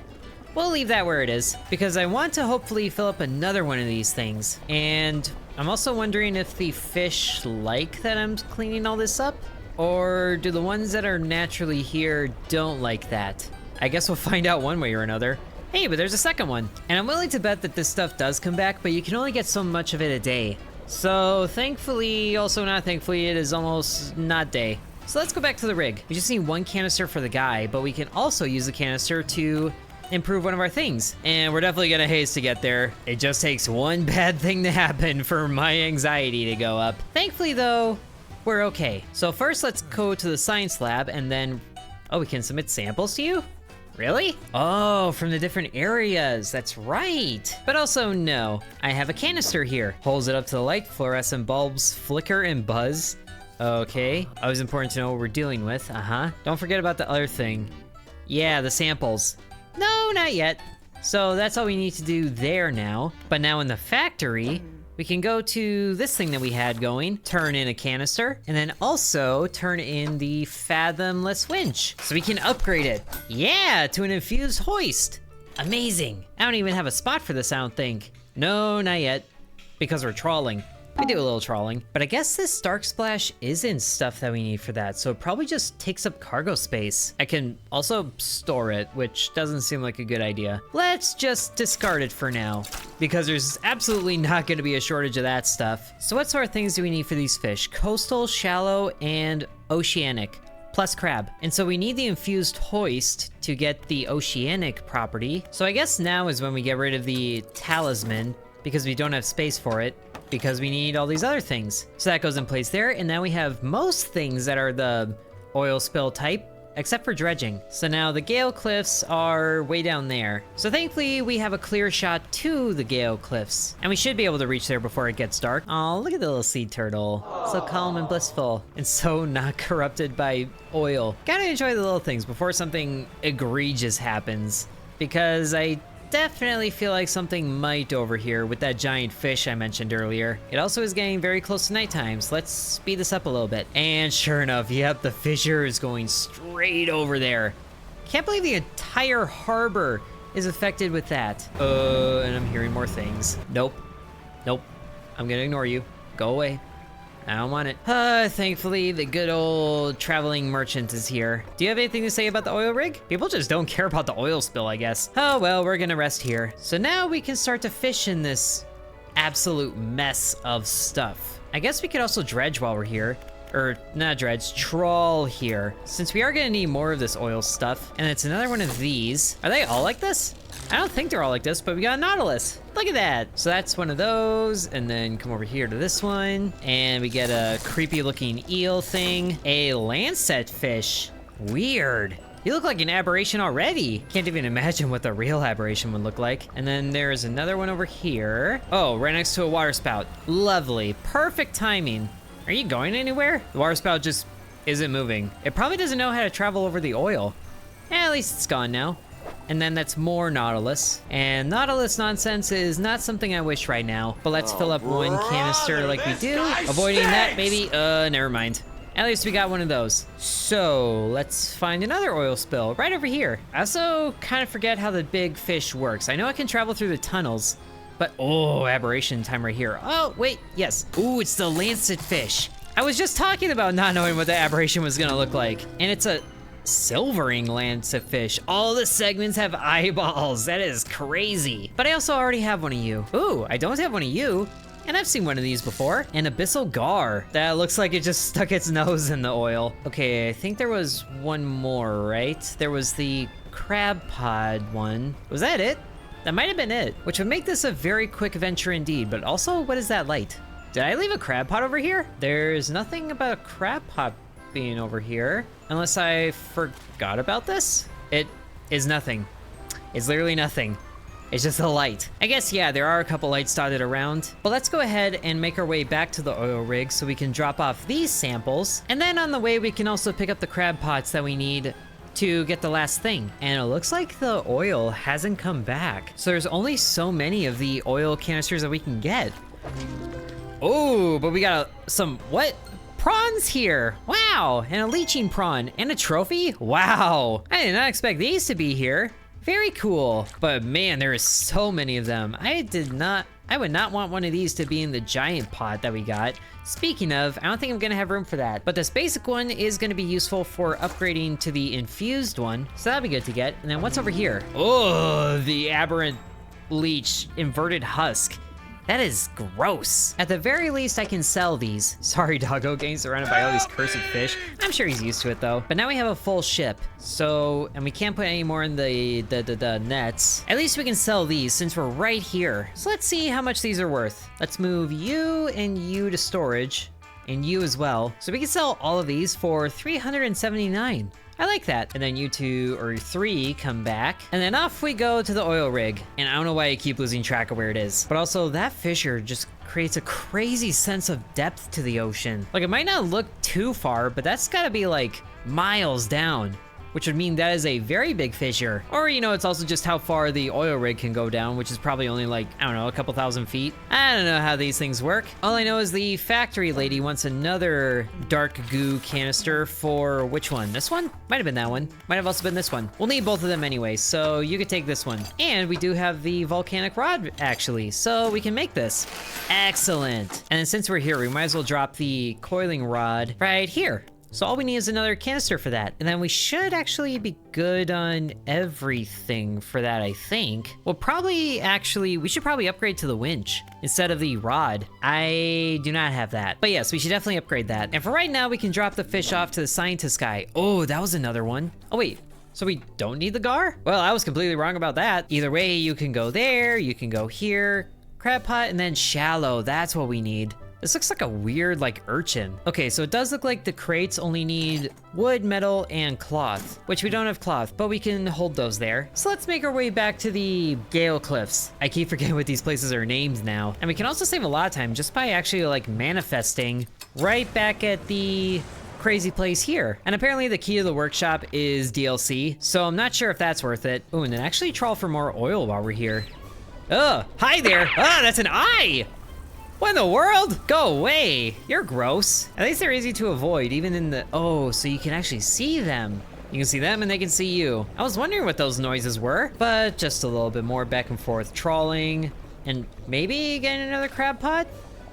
We'll leave that where it is, because I want to hopefully fill up another one of these things. And I'm also wondering if the fish like that I'm cleaning all this up, or do the ones that are naturally here don't like that? I guess we'll find out one way or another. Hey, but there's a second one. And I'm willing to bet that this stuff does come back, but you can only get so much of it a day. So thankfully, also not thankfully, it is almost not day. So let's go back to the rig. We just need one canister for the guy, but we can also use the canister to improve one of our things. And we're definitely gonna haze to get there. It just takes one bad thing to happen for my anxiety to go up. Thankfully though, we're okay. So first let's go to the science lab and then, oh, we can submit samples to you? Really? Oh, from the different areas, that's right. But also no, I have a canister here. Holds it up to the light, fluorescent bulbs flicker and buzz. Okay, always important to know what we're dealing with, Don't forget about the other thing. Yeah, the samples. No, not yet. So that's all we need to do there now. But now in the factory, we can go to this thing that we had going, turn in a canister, and then also turn in the fathomless winch. So we can upgrade it. Yeah, to an infused hoist. Amazing. I don't even have a spot for this, I don't think. No, not yet, because we're trawling. We do a little trawling, but I guess this dark splash isn't stuff that we need for that, so it probably just takes up cargo space. I can also store it, which doesn't seem like a good idea. Let's just discard it for now, because there's absolutely not going to be a shortage of that stuff. So what sort of things do we need for these fish? Coastal, shallow, and oceanic. Plus crab. And so we need the infused hoist to get the oceanic property. So I guess now is when we get rid of the talisman, because we don't have space for it, because we need all these other things. So that goes in place there, and now we have most things that are the oil spill type, except for dredging. So now the Gale Cliffs are way down there. So thankfully we have a clear shot to the Gale Cliffs, and we should be able to reach there before it gets dark. Oh, look at the little sea turtle. So calm and blissful, and so not corrupted by oil. Gotta enjoy the little things before something egregious happens, because I definitely feel like something might over here with that giant fish I mentioned earlier. It also is getting very close to nighttime, so let's speed this up a little bit. And sure enough, yep, the fissure is going straight over there. Can't believe the entire harbor is affected with that. And I'm hearing more things. Nope. Nope. I'm gonna ignore you. Go away. I don't want it. Thankfully, the good old traveling merchant is here. Do you have anything to say about the oil rig? People just don't care about the oil spill, I guess. Oh, well, we're gonna rest here. So now we can start to fish in this absolute mess of stuff. I guess we could also dredge while we're here. Or, not dredge, trawl here. Since we are gonna need more of this oil stuff, and it's another one of these. Are they all like this? I don't think they're all like this, but we got a nautilus. Look at that. So that's one of those, and then come over here to this one, and we get a creepy looking eel thing. A lancet fish. Weird. You look like an aberration already. Can't even imagine what the real aberration would look like. And then there's another one over here. Oh, right next to a water spout. Lovely. Perfect timing. Are you going anywhere? The water spout just isn't moving. It probably doesn't know how to travel over the oil. At least it's gone now. And then that's more nautilus. And nautilus nonsense is not something I wish right now. But let's fill up one canister like we do. Avoiding that, maybe. Never mind. At least we got one of those. So let's find another oil spill right over here. I also kind of forget how the big fish works. I know I can travel through the tunnels, but oh, aberration time right here. Oh, wait, yes. Ooh, it's the lancet fish. I was just talking about not knowing what the aberration was gonna look like. And it's a silvering lancet fish. All the segments have eyeballs. That is crazy. But I also already have one of you. Ooh, I don't have one of you. And I've seen one of these before. An abyssal gar. That looks like it just stuck its nose in the oil. Okay, I think there was one more, right? There was the crab pod one. Was that it? That might have been it, which would make this a very quick venture indeed, but also, what is that light? Did I leave a crab pot over here? There's nothing about a crab pot being over here, unless I forgot about this? It is nothing. It's literally nothing. It's just a light. I guess, yeah, there are a couple lights dotted around, but let's go ahead and make our way back to the oil rig so we can drop off these samples, and then on the way we can also pick up the crab pots that we need to get the last thing. And it looks like the oil hasn't come back. So there's only so many of the oil canisters that we can get. Oh, but we got some, what? Prawns here. Wow, and a leeching prawn and a trophy. Wow, I did not expect these to be here. Very cool. But man, there is so many of them. I would not want one of these to be in the giant pot that we got. Speaking of, I don't think I'm gonna have room for that. But this basic one is gonna be useful for upgrading to the infused one. So that'll be good to get. And then what's over here? Oh, the aberrant leech inverted husk. That is gross. At the very least, I can sell these. Sorry, doggo, getting surrounded by all these cursed fish. I'm sure he's used to it though. But now we have a full ship. So, and we can't put any more in the nets. At least we can sell these since we're right here. So let's see how much these are worth. Let's move you and you to storage. And you as well. So we can sell all of these for 379. I like that. And then you 2 or 3 come back. And then off we go to the oil rig. And I don't know why I keep losing track of where it is. But also that fissure just creates a crazy sense of depth to the ocean. Like it might not look too far, but that's gotta be like miles down. Which would mean that is a very big fissure. Or, you know, it's also just how far the oil rig can go down, which is probably only like, I don't know, a couple thousand feet. I don't know how these things work. All I know is the factory lady wants another dark goo canister for which one? This one? Might have been that one. Might have also been this one. We'll need both of them anyway, so you could take this one. And we do have the volcanic rod, actually, so we can make this. Excellent. And then since we're here, we might as well drop the coiling rod right here. So all we need is another canister for that. And then we should actually be good on everything for that, I think. We should probably upgrade to the winch instead of the rod. I do not have that. But yes, we should definitely upgrade that. And for right now, we can drop the fish off to the scientist guy. Oh, that was another one. Oh, wait. So we don't need the gar? Well, I was completely wrong about that. Either way, you can go there, you can go here, crab pot, and then shallow. That's what we need. This looks like a weird, like, urchin. Okay, so it does look like the crates only need wood, metal, and cloth, which we don't have cloth, but we can hold those there. So let's make our way back to the Gale Cliffs. I keep forgetting what these places are named now. And we can also save a lot of time just by actually, like, manifesting right back at the crazy place here. And apparently the key to the workshop is DLC, so I'm not sure if that's worth it. Ooh, and then actually trawl for more oil while we're here. Ugh, hi there. Ah, that's an eye! What in the world? Go away. You're gross. At least they're easy to avoid, even in the... Oh, so you can actually see them. You can see them and they can see you. I was wondering what those noises were, but just a little bit more back and forth trawling. And maybe getting another crab pot?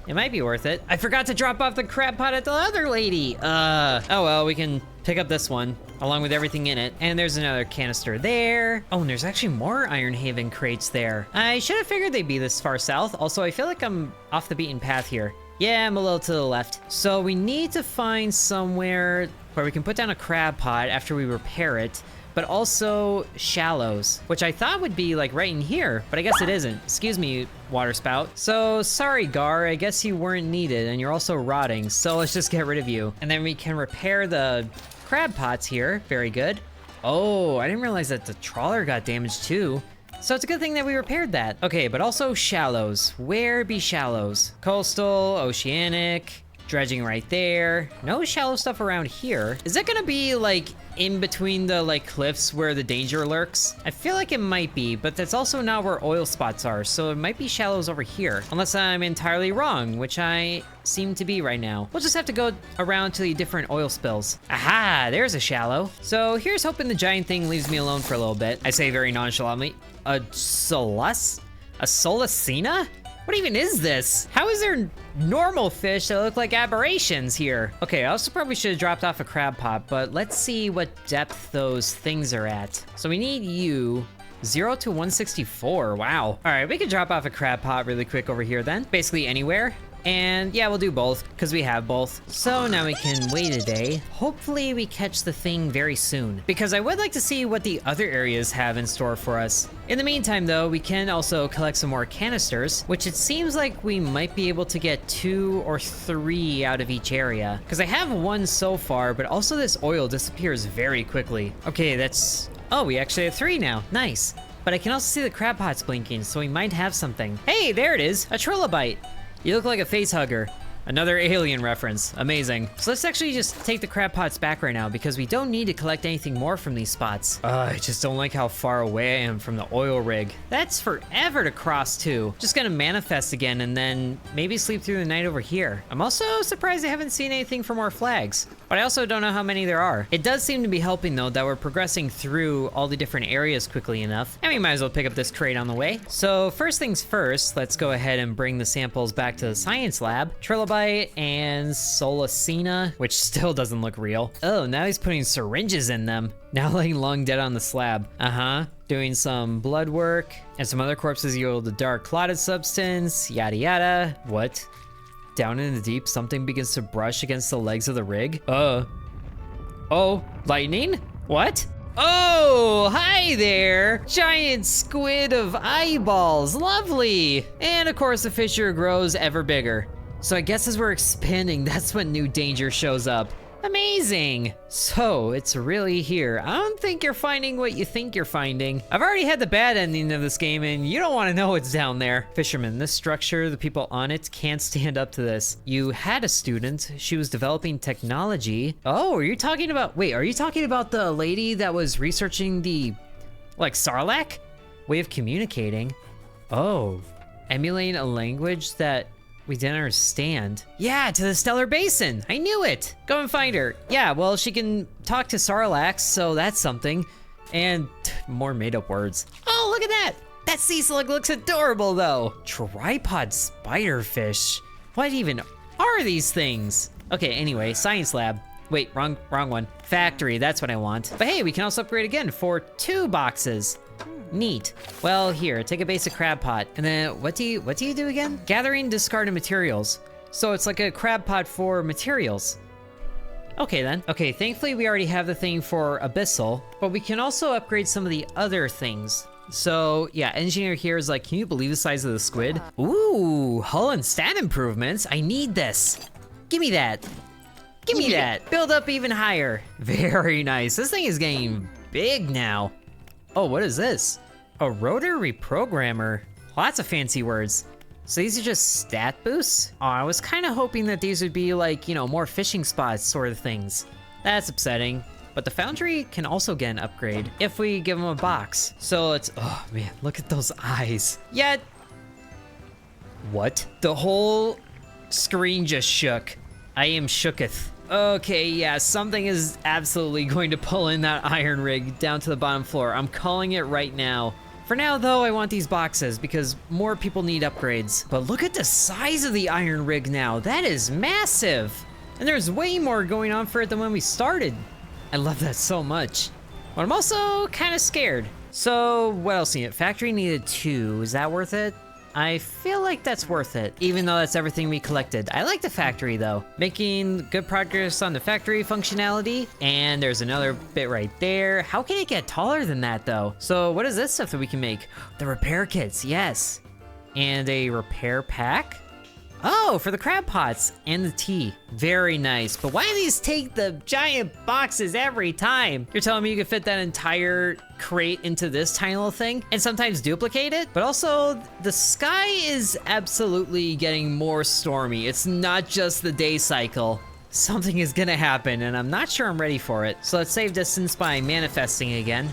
It might be worth it. I forgot to drop off the crab pot at the other lady. Oh well, we can pick up this one along with everything in it. And there's another canister there. Oh, and there's actually more Iron Haven crates there. I should have figured they'd be this far south. Also, I feel like I'm off the beaten path here. Yeah, I'm a little to the left. So we need to find somewhere where we can put down a crab pot after we repair it, but also shallows, which I thought would be like right in here, but I guess it isn't. Excuse me, water spout. So sorry, Gar, I guess you weren't needed and you're also rotting, so let's just get rid of you. And then we can repair the crab pots here. Very good. Oh, I didn't realize that the trawler got damaged too. So it's a good thing that we repaired that. Okay, but also shallows. Where be shallows? Coastal, oceanic, dredging right there. No shallow stuff around here. Is it gonna be like in between the like cliffs where the danger lurks? I feel like it might be, but that's also not where oil spots are, so it might be shallows over here. Unless I'm entirely wrong, which I seem to be right now. We'll just have to go around to the different oil spills. Aha, there's a shallow. So here's hoping the giant thing leaves me alone for a little bit. I say very nonchalantly. A Solus? A Solusina? What even is this? How is there normal fish that look like aberrations here? Okay, I also probably should have dropped off a crab pot, but let's see what depth those things are at. So we need you, 0 to 164, wow. All right, we could drop off a crab pot really quick over here then. Basically anywhere. And yeah, we'll do both, because we have both. So now we can wait a day. Hopefully we catch the thing very soon, because I would like to see what the other areas have in store for us. In the meantime though, we can also collect some more canisters, which it seems like we might be able to get 2 or 3 out of each area. Because I have 1 so far, but also this oil disappears very quickly. Okay, that's... Oh, we actually have 3 now, nice. But I can also see the crab pots blinking, so we might have something. Hey, there it is, a trilobite. You look like a face hugger. Another alien reference. Amazing. So let's actually just take the crab pots back right now because we don't need to collect anything more from these spots. I just don't like how far away I am from the oil rig. That's forever to cross too. Just gonna manifest again and then maybe sleep through the night over here. I'm also surprised I haven't seen anything for more flags. but I also don't know how many there are. It does seem to be helping though that we're progressing through all the different areas quickly enough, and we might as well pick up this crate on the way. So first things first, let's go ahead and bring the samples back to the science lab. Trilobite and Solacina, which still doesn't look real. Oh, now he's putting syringes in them. Now laying long dead on the slab. Doing some blood work, and some other corpses yield a dark clotted substance, yada yada. What? Down in the deep, something begins to brush against the legs of the rig. Oh, lightning? What? Oh, hi there! Giant squid of eyeballs, lovely! And of course the fissure grows ever bigger. So I guess as we're expanding, that's when new danger shows up. Amazing! So, it's really here. I don't think you're finding what you think you're finding. I've already had the bad ending of this game, and you don't want to know what's down there. Fisherman, this structure, the people on it can't stand up to this. You had a student. She was developing technology. Oh, are you talking about... Wait, are you talking about the lady that was researching the... like, Sarlacc? Way of communicating? Oh, emulating a language that... we didn't understand. Yeah, to the Stellar Basin. I knew it. Go and find her. Yeah, well, she can talk to Sarlacc, so that's something. And more made-up words. Oh, look at that. That sea slug looks adorable, though. Tripod spiderfish. What even are these things? Okay, anyway, science lab. Wait, wrong one. Factory, that's what I want. But hey, we can also upgrade again for 2 boxes. Neat. Well, here, take a basic crab pot. And then what do you do again? Gathering discarded materials. So it's like a crab pot for materials. Okay then. Okay, thankfully we already have the thing for abyssal, but we can also upgrade some of the other things. So yeah, engineer here is like, can you believe the size of the squid? Ooh, hull and stat improvements. I need this. Give me that. Give me that. Build up even higher. Very nice. This thing is getting big now. Oh, what is this? A rotary reprogrammer. Lots of fancy words. So these are just stat boosts? Oh, I was kind of hoping that these would be like, you know, more fishing spots sort of things. That's upsetting. But the foundry can also get an upgrade if we give them a box. So it's, oh man, look at those eyes. Yet, what? The whole screen just shook. I am shooketh. Okay, yeah, something is absolutely going to pull in that iron rig down to the bottom floor. I'm calling it right now. For now, though, I want these boxes because more people need upgrades. But look at the size of the iron rig now. That is massive. And there's way more going on for it than when we started. I love that so much. But I'm also kind of scared. So what else needed? Factory needed 2. Is that worth it? I feel like that's worth it, even though that's everything we collected. I like the factory though. Making good progress on the factory functionality. And there's another bit right there. How can it get taller than that though? So what is this stuff that we can make? The repair kits, yes. And a repair pack. Oh, for the crab pots and the tea. Very nice. But why do these take the giant boxes every time? You're telling me you could fit that entire crate into this tiny little thing and sometimes duplicate it? But also, the sky is absolutely getting more stormy. It's not just the day cycle. Something is gonna happen and I'm not sure I'm ready for it. So let's save distance by manifesting again.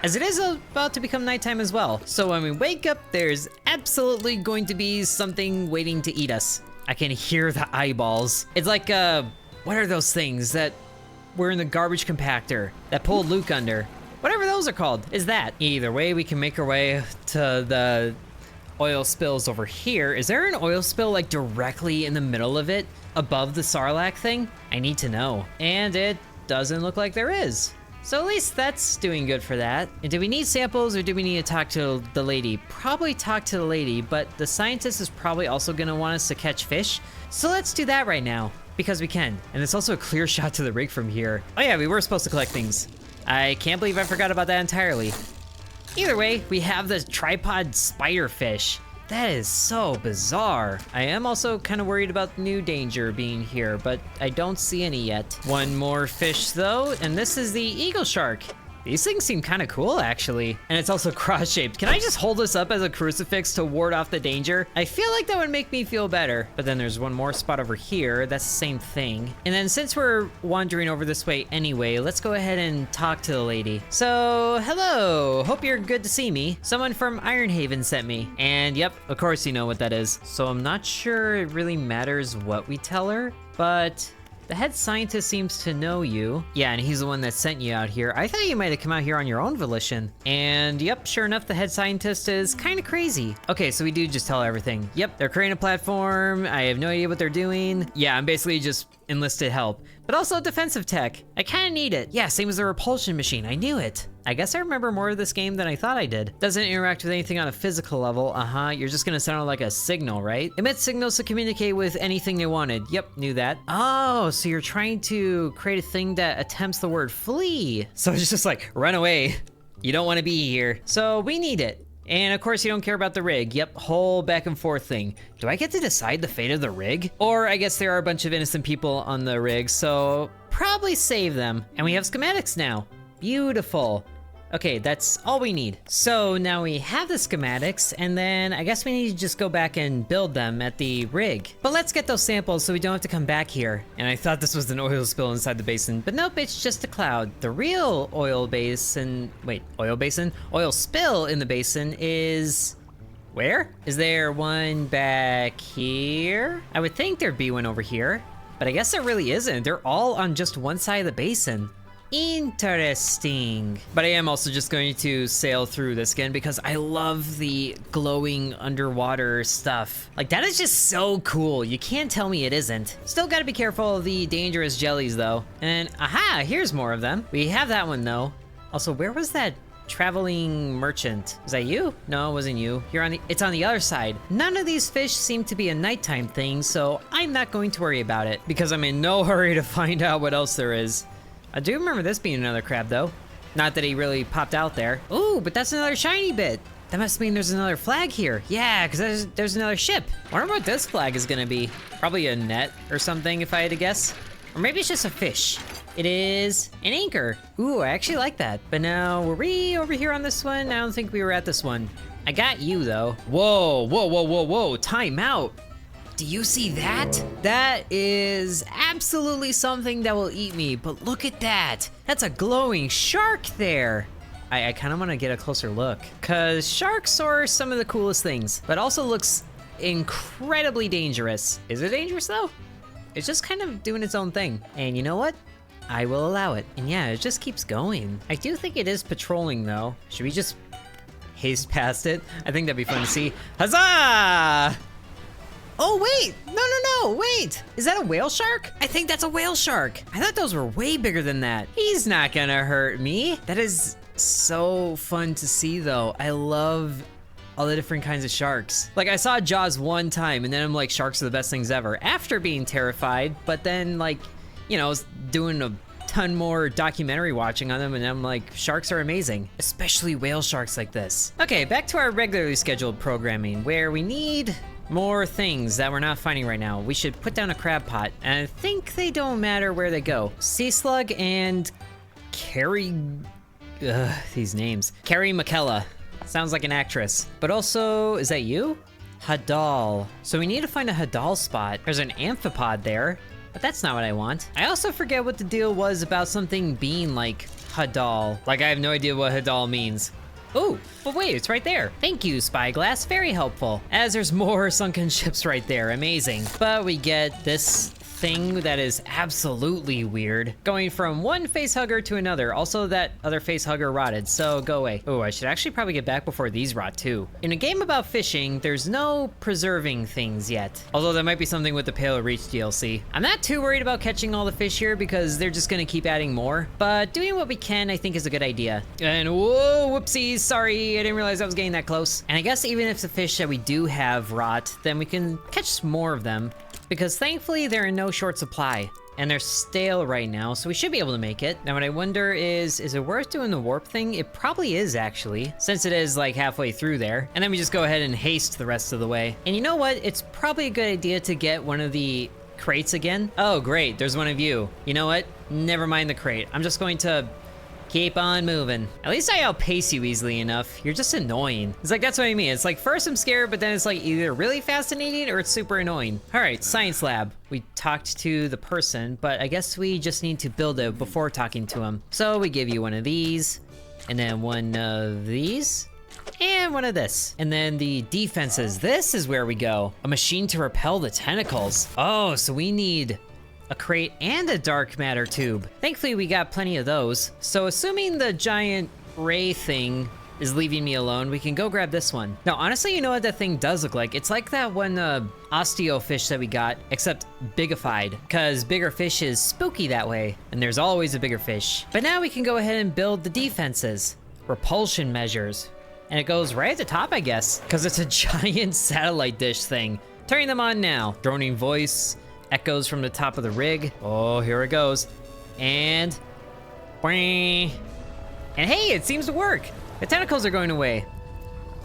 As it is about to become nighttime as well. So when we wake up, there's absolutely going to be something waiting to eat us. I can hear the eyeballs. It's like, what are those things that were in the garbage compactor that pulled Luke under? Whatever those are called, is that. Either way, we can make our way to the oil spills over here. Is there an oil spill like directly in the middle of it, above the Sarlacc thing? I need to know. And it doesn't look like there is. So at least that's doing good for that. And do we need samples or do we need to talk to the lady? Probably talk to the lady, but the scientist is probably also gonna want us to catch fish. So let's do that right now, because we can. And it's also a clear shot to the rig from here. Oh yeah, we were supposed to collect things. I can't believe I forgot about that entirely. Either way, we have the tripod spiderfish. That is so bizarre. I am also kind of worried about new danger being here, but I don't see any yet. One more fish though, and this is the eagle shark. These things seem kind of cool actually. And it's also cross-shaped. Can I just hold this up as a crucifix to ward off the danger? I feel like that would make me feel better. But then there's one more spot over here. That's the same thing. And then since we're wandering over this way anyway, let's go ahead and talk to the lady. So, hello. Hope you're good to see me. Someone from Ironhaven sent me. And yep, of course you know what that is. So I'm not sure it really matters what we tell her, but The head scientist seems to know you. Yeah, and he's the one that sent you out here. I thought you might have come out here on your own volition. And yep, sure enough, the head scientist is kind of crazy. Okay, so we do just tell everything. Yep, they're creating a platform. I have no idea what they're doing. Yeah, I'm basically just enlisted help, but also defensive tech. I kind of need it. Yeah, same as the repulsion machine. I knew it. I guess I remember more of this game than I thought I did. Doesn't interact with anything on a physical level. You're just gonna send out like a signal, right? Emit signals to communicate with anything they wanted. Yep, knew that. Oh, so you're trying to create a thing that attempts the word flee. So it's just like, run away. You don't want to be here. So we need it. And of course you don't care about the rig. Yep, whole back and forth thing. Do I get to decide the fate of the rig? Or I guess there are a bunch of innocent people on the rig, so probably save them. And we have schematics now. Beautiful. Okay, that's all we need. So now we have the schematics, and then I guess we need to just go back and build them at the rig. But let's get those samples so we don't have to come back here. And I thought this was an oil spill inside the basin, but nope, it's just a cloud. The real oil basin, wait, oil basin? Oil spill in the basin is... where? Is there one back here? I would think there'd be one over here, but I guess there really isn't. They're all on just one side of the basin. Interesting. But I am also just going to sail through this again because I love the glowing underwater stuff. Like, that is just so cool. You can't tell me it isn't. Still gotta be careful of the dangerous jellies though. And aha, here's more of them. We have that one though. Also, where was that traveling merchant? Was that you? No, it wasn't you. It's on the other side. None of these fish seem to be a nighttime thing, so I'm not going to worry about it because I'm in no hurry to find out what else there is. I do remember this being another crab though. Not that he really popped out there. Ooh, but that's another shiny bit. That must mean there's another flag here. Yeah, because there's another ship. I wonder what this flag is gonna be. Probably a net or something if I had to guess. Or maybe it's just a fish. It is an anchor. Ooh, I actually like that. But now, were we over here on this one? I don't think we were at this one. I got you though. Whoa, whoa, whoa, whoa, whoa, time out. Do you see that? That is absolutely something that will eat me, but look at that. That's a glowing shark there. I kind of want to get a closer look, because sharks are some of the coolest things, but also looks incredibly dangerous. Is it dangerous though? It's just kind of doing its own thing. And you know what? I will allow it. And yeah, it just keeps going. I do think it is patrolling though. Should we just haste past it? I think that'd be fun to see. Huzzah! Oh, wait! No, wait! Is that a whale shark? I think that's a whale shark. I thought those were way bigger than that. He's not gonna hurt me. That is so fun to see, though. I love all the different kinds of sharks. Like, I saw Jaws one time, and then I'm like, sharks are the best things ever. After being terrified, but then, like, you know, I was doing a ton more documentary watching on them, and I'm like, sharks are amazing, especially whale sharks like this. Okay, back to our regularly scheduled programming, where we need more things that we're not finding right now. We should put down a crab pot, and I think they don't matter where they go. Sea slug and Carrie... these names. Carrie McKella. Sounds like an actress. But also, is that you? Hadal. So we need to find a Hadal spot. There's an amphipod there, but that's not what I want. I also forget what the deal was about something being like Hadal. Like, I have no idea what Hadal means. Oh, but wait, it's right there. Thank you, Spyglass, very helpful. As there's more sunken ships right there, amazing. But we get this thing that is absolutely weird, going from one face hugger to another. Also, that other face hugger rotted, so go away. Oh, I should actually probably get back before these rot too. In a game about fishing, there's no preserving things yet. Although there might be something with the Pale Reach DLC. I'm not too worried about catching all the fish here because they're just gonna keep adding more, but doing what we can I think is a good idea. And whoa, whoopsies, sorry, I didn't realize I was getting that close. And I guess even if the fish that we do have rot, then we can catch more of them, because thankfully they're in no short supply. And they're stale right now, so we should be able to make it. Now what I wonder is it worth doing the warp thing? It probably is, actually, since it is like halfway through there. And then we just go ahead and haste the rest of the way. And you know what? It's probably a good idea to get one of the crates again. Oh great, there's one of you. You know what? Never mind the crate. I'm just going to keep on moving. At least I outpace you easily enough. You're just annoying. It's like, that's what I mean. It's like, first I'm scared, but then it's like either really fascinating or it's super annoying. All right, science lab. We talked to the person, but I guess we just need to build it before talking to him. So we give you one of these, and then one of these, and one of this. And then the defenses. This is where we go. A machine to repel the tentacles. Oh, so we need a crate, and a dark matter tube. Thankfully, we got plenty of those. So assuming the giant ray thing is leaving me alone, we can go grab this one. Now, honestly, you know what that thing does look like? It's like that one osteo fish that we got, except bigified, because bigger fish is spooky that way, and there's always a bigger fish. But now we can go ahead and build the defenses, repulsion measures, and it goes right at the top, I guess, because it's a giant satellite dish thing. Turning them on now. Droning voice echoes from the top of the rig. Oh, here it goes. And hey, it seems to work. The tentacles are going away.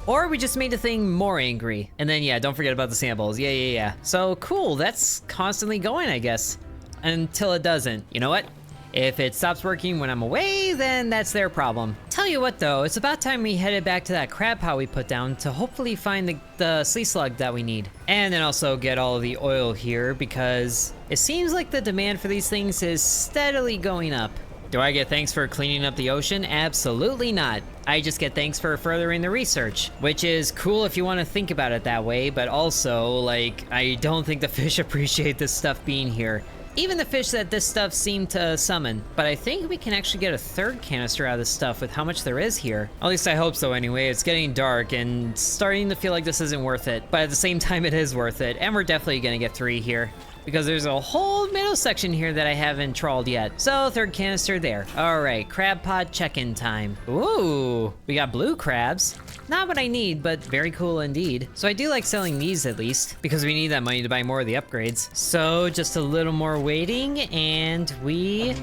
Or we just made the thing more angry. And then, yeah, don't forget about the samples. Yeah. So, cool. That's constantly going, I guess. Until it doesn't. You know what? If it stops working when I'm away, then that's their problem. Tell you what, though. It's about time we headed back to that crab pot we put down to hopefully find the sea slug that we need. And then also get all of the oil here, because it seems like the demand for these things is steadily going up. Do I get thanks for cleaning up the ocean? Absolutely not. I just get thanks for furthering the research, which is cool if you want to think about it that way, but also, like, I don't think the fish appreciate this stuff being here. Even the fish that this stuff seemed to summon. But I think we can actually get a third canister out of this stuff with how much there is here. At least I hope so anyway. It's getting dark and starting to feel like this isn't worth it. But at the same time, it is worth it. And we're definitely gonna get 3 here, because there's a whole middle section here that I haven't trawled yet. So, third canister there. All right, crab pod check-in time. Ooh, we got blue crabs. Not what I need, but very cool indeed. So I do like selling these at least, because we need that money to buy more of the upgrades. So, just a little more waiting, and we...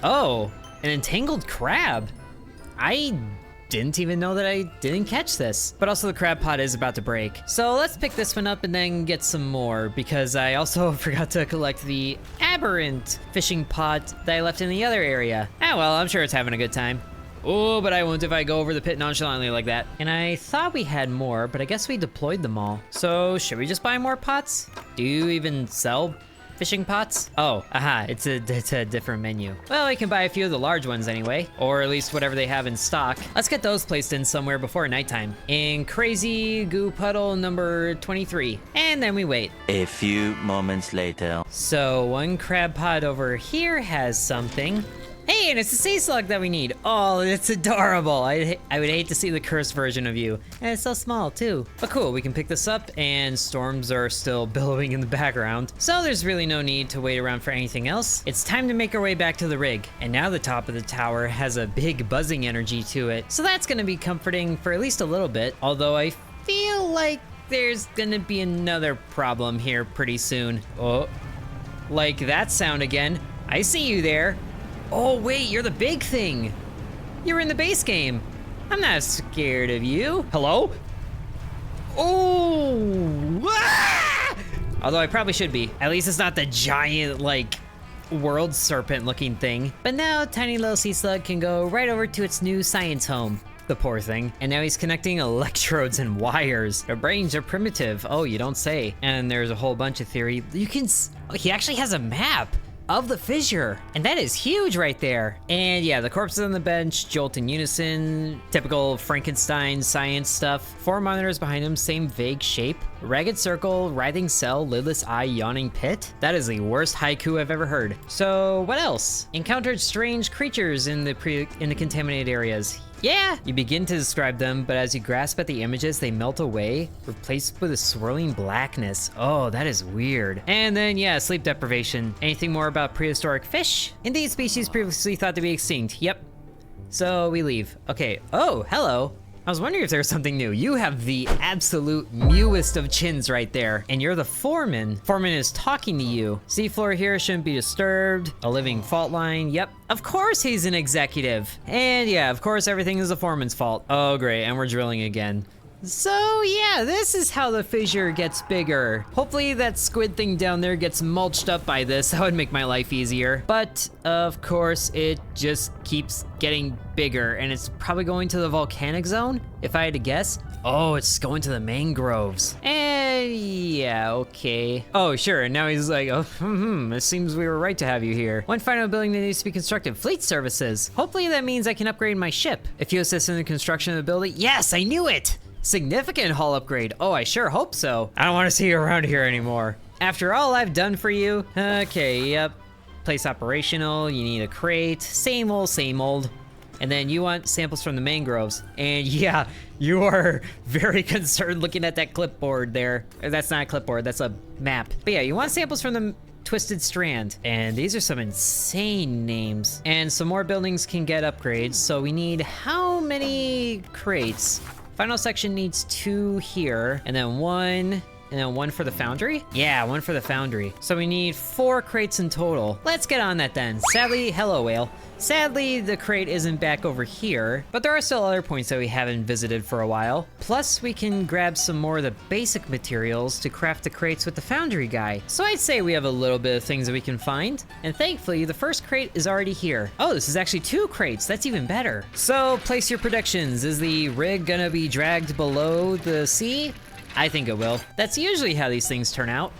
Oh, an entangled crab. I didn't even know that I didn't catch this. But also the crab pot is about to break. So let's pick this one up and then get some more, because I also forgot to collect the aberrant fishing pot that I left in the other area. Ah well, I'm sure it's having a good time. Oh, but I won't if I go over the pit nonchalantly like that. And I thought we had more, but I guess we deployed them all. So should we just buy more pots? Do you even sell fishing pots? Oh, aha, it's a different menu. Well, we can buy a few of the large ones anyway, or at least whatever they have in stock. Let's get those placed in somewhere before nighttime. In crazy goo puddle number 23. And then we wait. A few moments later. So one crab pot over here has something. Hey, and it's the sea slug that we need. Oh, it's adorable. I would hate to see the cursed version of you. And it's so small, too. But cool, we can pick this up, and storms are still billowing in the background. So there's really no need to wait around for anything else. It's time to make our way back to the rig. And now the top of the tower has a big buzzing energy to it. So that's gonna be comforting for at least a little bit. Although I feel like there's gonna be another problem here pretty soon. Oh, like that sound again. I see you there. Oh wait, you're the big thing. You're in the base game. I'm not scared of you. Hello? Oh! Ah! Although I probably should be. At least it's not the giant, like, world serpent looking thing. But now, tiny little sea slug can go right over to its new science home. The poor thing. And now he's connecting electrodes and wires. Their brains are primitive. Oh, you don't say. And there's a whole bunch of theory. You can... He actually has a map of the fissure, and that is huge right there. And yeah, the corpses on the bench jolt in unison, typical Frankenstein science stuff. 4 monitors behind him, same vague shape. Ragged circle, writhing cell, lidless eye, yawning pit. That is the worst haiku I've ever heard. So what else? Encountered strange creatures in the contaminated areas. Yeah, you begin to describe them, but as you grasp at the images, they melt away, replaced with a swirling blackness. Oh, that is weird. And then, yeah, sleep deprivation. Anything more about prehistoric fish? Indeed, species previously thought to be extinct. Yep. So we leave. Okay. Oh, hello. I was wondering if there was something new. You have the absolute mewest of chins right there, and you're the foreman. Foreman is talking to you. Seafloor here shouldn't be disturbed. A living fault line. Yep. Of course he's an executive. And yeah, of course everything is the foreman's fault. Oh, great. And we're drilling again. So yeah, this is how the fissure gets bigger. Hopefully that squid thing down there gets mulched up by this. That would make my life easier. But of course it just keeps getting bigger, and it's probably going to the volcanic zone, if I had to guess. Oh, it's going to the mangroves. And yeah, okay. Oh, sure, and now he's like, oh, it seems we were right to have you here. One final building that needs to be constructed, fleet services. Hopefully that means I can upgrade my ship. If you assist in the construction of the building, yes, I knew it! Significant hull upgrade. Oh, I sure hope so. I don't want to see you around here anymore. After all I've done for you. Okay, yep. Place operational, you need a crate. Same old, same old. And then you want samples from the mangroves. And yeah, you are very concerned looking at that clipboard there. That's not a clipboard, that's a map. But yeah, you want samples from the Twisted Strand. And these are some insane names. And some more buildings can get upgrades. So we need how many crates? Final section needs 2 here. And then 1... And then 1 for the foundry? Yeah, 1 for the foundry. So we need 4 crates in total. Let's get on that then. Sadly, hello whale. Sadly, the crate isn't back over here, but there are still other points that we haven't visited for a while. Plus, we can grab some more of the basic materials to craft the crates with the foundry guy. So I'd say we have a little bit of things that we can find. And thankfully, the first crate is already here. Oh, this is actually 2 crates. That's even better. So place your predictions. Is the rig gonna be dragged below the sea? I think it will. That's usually how these things turn out.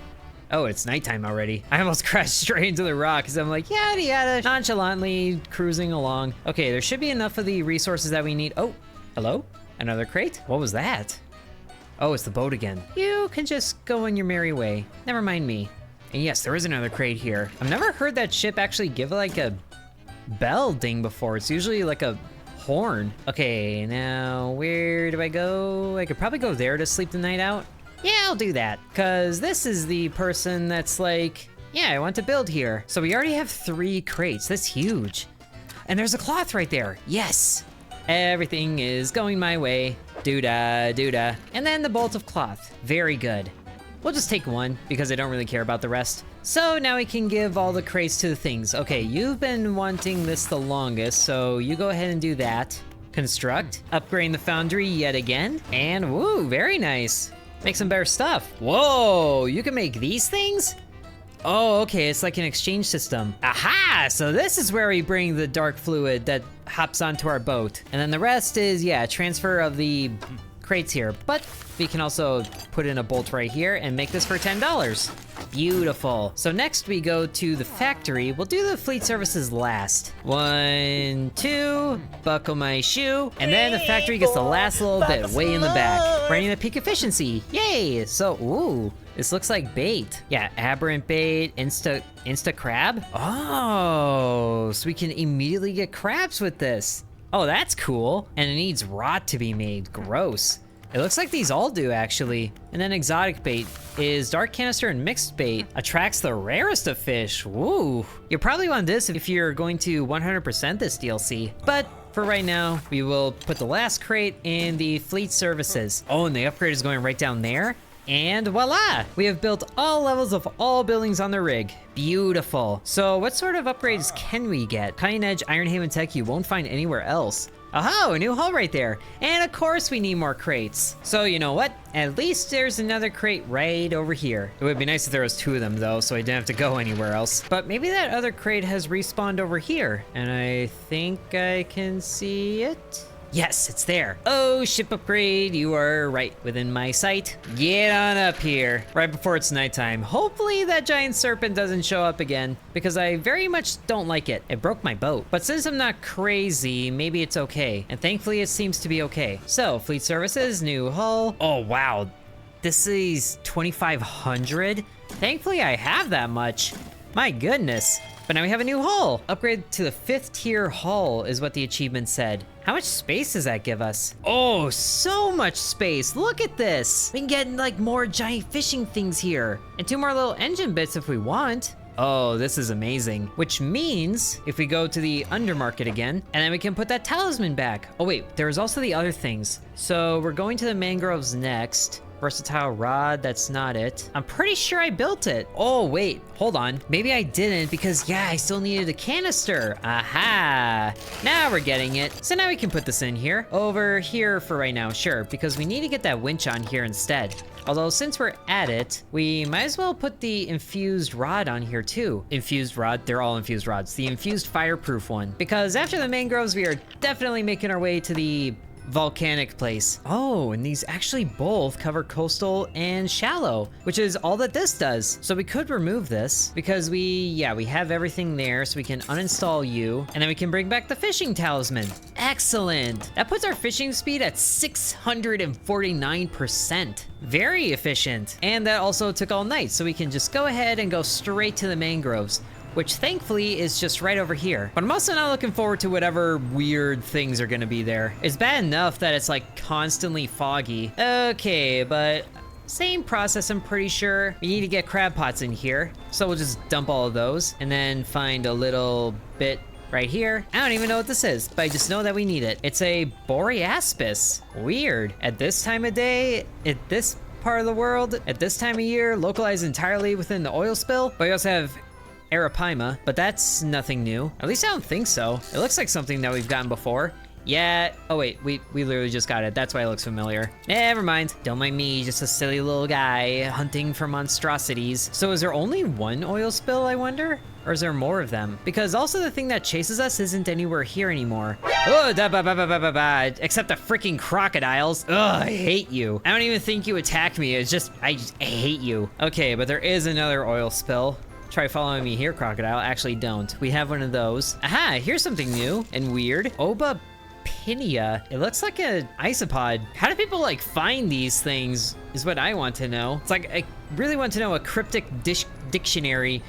Oh, it's nighttime already. I almost crashed straight into the rock because I'm like, yada yada, nonchalantly cruising along. Okay, there should be enough of the resources that we need. Oh, hello? Another crate? What was that? Oh, it's the boat again. You can just go on your merry way. Never mind me. And yes, there is another crate here. I've never heard that ship actually give like a bell ding before. It's usually like a horn. Okay, now where do I go? I could probably go there to sleep the night out. Yeah, I'll do that. Cause this is the person that's like, yeah, I want to build here. So we already have 3 crates. That's huge. And there's a cloth right there. Yes. Everything is going my way. Doo-da, doo-da. And then the bolt of cloth. Very good. We'll just take 1 because I don't really care about the rest. So now we can give all the crates to the things. Okay, you've been wanting this the longest, so you go ahead and do that. Construct, upgrading the foundry yet again, and woo, very nice. Make some better stuff. Whoa, you can make these things? Oh, okay, it's like an exchange system. Aha, so this is where we bring the dark fluid that hops onto our boat. And then the rest is, yeah, transfer of the crates here, but we can also put in a bolt right here and make this for $10. Beautiful. So next we go to the factory. We'll do the fleet services last. 1, 2, buckle my shoe. And then the factory gets the last little bit way in the back. Running at peak efficiency. Yay. So, ooh, this looks like bait. Yeah, aberrant bait, insta crab. Oh, so we can immediately get crabs with this. Oh, that's cool. And it needs rot to be made. Gross. It looks like these all do, actually. And then exotic bait is dark canister and mixed bait. Attracts the rarest of fish. Woo. You'll probably want this if you're going to 100% this DLC. But for right now, we will put the last crate in the fleet services. Oh, and the upgrade is going right down there. And voila! We have built all levels of all buildings on the rig. Beautiful. So what sort of upgrades can we get? Cutting edge Iron Haven tech you won't find anywhere else. Oh, a new hull right there. And of course we need more crates. So you know what? At least there's another crate right over here. It would be nice if there was 2 of them though, so I didn't have to go anywhere else. But maybe that other crate has respawned over here. And I think I can see it. Yes, it's there. Oh, ship upgrade, you are right within my sight. Get on up here, right before it's nighttime. Hopefully that giant serpent doesn't show up again, because I very much don't like it. It broke my boat. But since I'm not crazy, maybe it's okay. And thankfully it seems to be okay. So, fleet services, new hull. Oh, wow. This is 2,500? Thankfully I have that much. My goodness. But now we have a new hull. Upgrade to the 5th tier hull is what the achievement said. How much space does that give us? Oh, so much space. Look at this. We can get like more giant fishing things here. And 2 more little engine bits if we want. Oh, this is amazing. Which means if we go to the undermarket again, and then we can put that talisman back. Oh wait, there's also the other things. So we're going to the mangroves next. Versatile rod, that's not it. I'm pretty sure I built it. Oh, wait, hold on. Maybe I didn't because, yeah, I still needed a canister. Aha, now we're getting it. So now we can put this in here. Over here for right now, sure, because we need to get that winch on here instead. Although since we're at it, we might as well put the infused rod on here too. Infused rod, they're all infused rods. The infused fireproof one. Because after the mangroves, we are definitely making our way to the volcanic place. Oh, and these actually both cover coastal and shallow, which is all that this does. So we could remove this because we have everything there, so we can uninstall you, and then we can bring back the fishing talisman. Excellent. That puts our fishing speed at 649%. Very efficient. And that also took all night, so we can just go ahead and go straight to the mangroves, which thankfully is just right over here. But I'm also not looking forward to whatever weird things are gonna be there. It's bad enough that it's like constantly foggy. Okay, but same process, I'm pretty sure. We need to get crab pots in here, so we'll just dump all of those and then find a little bit right here. I don't even know what this is, but I just know that we need it. It's a boreaspis. Weird. At this time of day, at this part of the world, at this time of year, localized entirely within the oil spill. But we also have arapaima, but that's nothing new. At least I don't think so. It looks like something that we've gotten before. Yeah, oh wait, we literally just got it. That's why it looks familiar. Never mind. Don't mind me, just a silly little guy hunting for monstrosities. So is there only one oil spill, I wonder? Or is there more of them? Because also the thing that chases us isn't anywhere here anymore. Oh, except the freaking crocodiles. Ugh, I hate you. I don't even think you attack me. It's just, I hate you. Okay, but there is another oil spill. Try following me here, crocodile. Actually, don't. We have one of those. Aha, here's something new and weird. Oba Pinia. It looks like an isopod. How do people like find these things is what I want to know. It's like, I really want to know a cryptic dictionary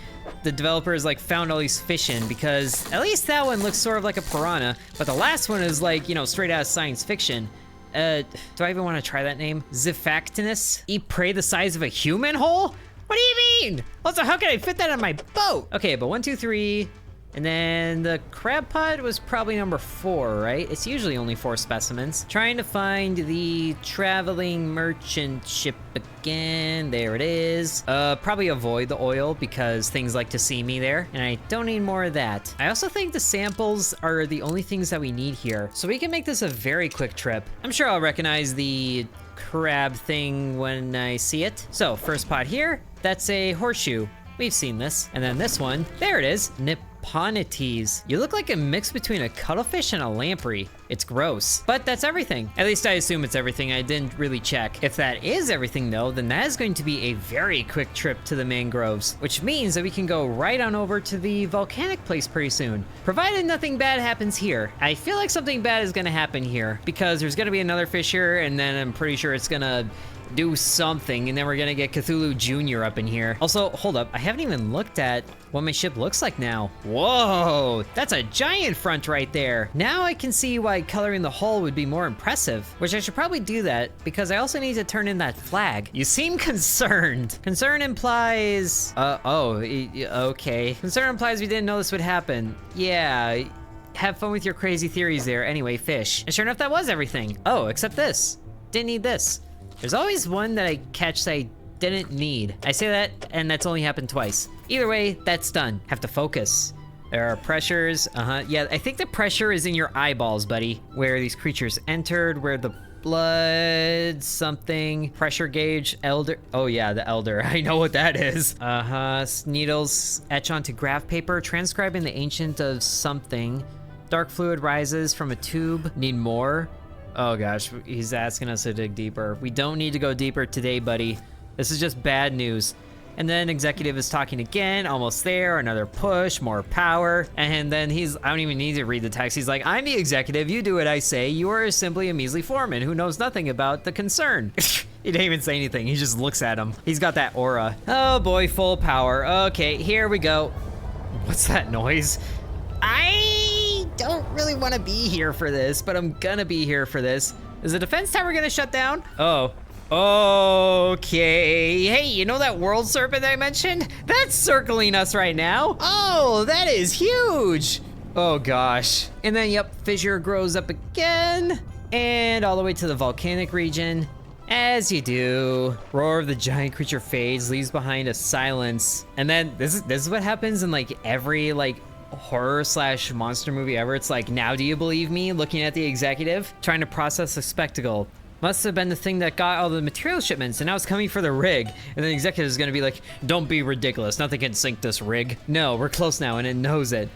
the developers like found all these fish in, because at least that one looks sort of like a piranha, but the last one is like, you know, straight out of science fiction. Do I even want to try that name? Zifactinus? Eat prey the size of a human hole? What do you mean? Also, how can I fit that on my boat? Okay, but 1, 2, 3, and then the crab pot was probably number 4, right? It's usually only 4 specimens. Trying to find the traveling merchant ship again. There it is. Probably avoid the oil because things like to see me there, and I don't need more of that. I also think the samples are the only things that we need here, so we can make this a very quick trip. I'm sure I'll recognize the crab thing when I see it. So first pot here, that's a horseshoe. We've seen this. And then this one, there it is, Nipponites. You look like a mix between a cuttlefish and a lamprey. It's gross, but that's everything. At least I assume it's everything. I didn't really check. If that is everything though, then that is going to be a very quick trip to the mangroves, which means that we can go right on over to the volcanic place pretty soon, provided nothing bad happens here. I feel like something bad is gonna happen here because there's gonna be another fish here, and then I'm pretty sure it's gonna do something, and then we're gonna get Cthulhu Jr. up in here. Also, hold up, I haven't even looked at what my ship looks like now. Whoa, that's a giant front right there. Now I can see why coloring the hull would be more impressive, which I should probably do that because I also need to turn in that flag. You seem concerned. Concern implies, okay. Concern implies we didn't know this would happen. Yeah, have fun with your crazy theories there. Anyway, fish. And sure enough, that was everything. Oh, except this. Didn't need this. There's always one that I catch that I didn't need. I say that, and that's only happened twice. Either way, that's done. Have to focus. There are pressures, yeah, I think the pressure is in your eyeballs, buddy. Where these creatures entered, where the blood, something, pressure gauge, elder. Oh yeah, the elder, I know what that is. Needles etch onto graph paper, transcribing the ancient of something. Dark fluid rises from a tube, need more. Oh gosh, he's asking us to dig deeper. We don't need to go deeper today, buddy. This is just bad news. And then executive is talking again, almost there, another push, more power. And then I don't even need to read the text. He's like, I'm the executive, you do what I say. You are simply a measly foreman who knows nothing about the concern. He didn't even say anything, he just looks at him. He's got that aura. Oh boy, full power. Okay, here we go. What's that noise? I don't really want to be here for this, but I'm gonna be here for this. Is the defense tower gonna shut down? Oh. Okay. Hey, you know that world serpent I mentioned? That's circling us right now. Oh, that is huge. Oh gosh. And then, yep, fissure grows up again. And all the way to the volcanic region. As you do. Roar of the giant creature fades, leaves behind a silence. And then this is what happens in like every like horror / monster movie ever. It's like, now do you believe me? Looking at the executive, trying to process the spectacle. Must have been the thing that got all the material shipments, and now it's coming for the rig. And the executive is gonna be like, don't be ridiculous, nothing can sink this rig. No, we're close now, and it knows it.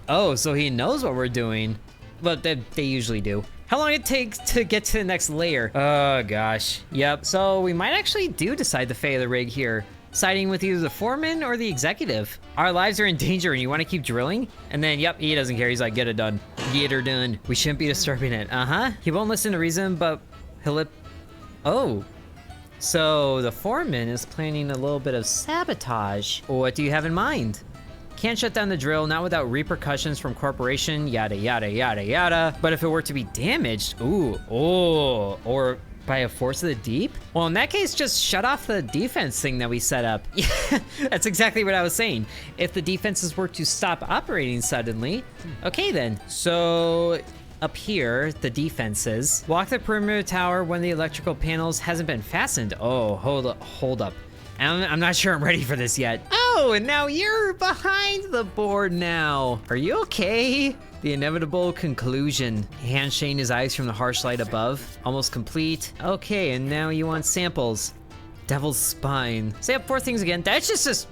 Oh, so he knows what we're doing. Well, they usually do. How long it takes to get to the next layer? Oh, gosh. Yep. So we might actually do decide the fate of the rig here, siding with either the foreman or the executive. Our lives are in danger and you want to keep drilling? And then, yep, he doesn't care. He's like, get it done. Get her done. We shouldn't be disturbing it. He won't listen to reason, but he'll... Oh. So the foreman is planning a little bit of sabotage. What do you have in mind? Can't shut down the drill, not without repercussions from corporation, yada, yada, yada, yada. But if it were to be damaged, or by a force of the deep? Well, in that case, just shut off the defense thing that we set up. Yeah, that's exactly what I was saying. If the defenses were to stop operating suddenly, okay then. So up here, the defenses. Walk the perimeter tower when the electrical panels hasn't been fastened. Oh, hold up. I'm not sure I'm ready for this yet. Oh, and now you're behind the board now. Are you okay? The inevitable conclusion. Hand shading his eyes from the harsh light above. Almost complete. Okay, and now you want samples. Devil's spine. Say up 4 things again. That's just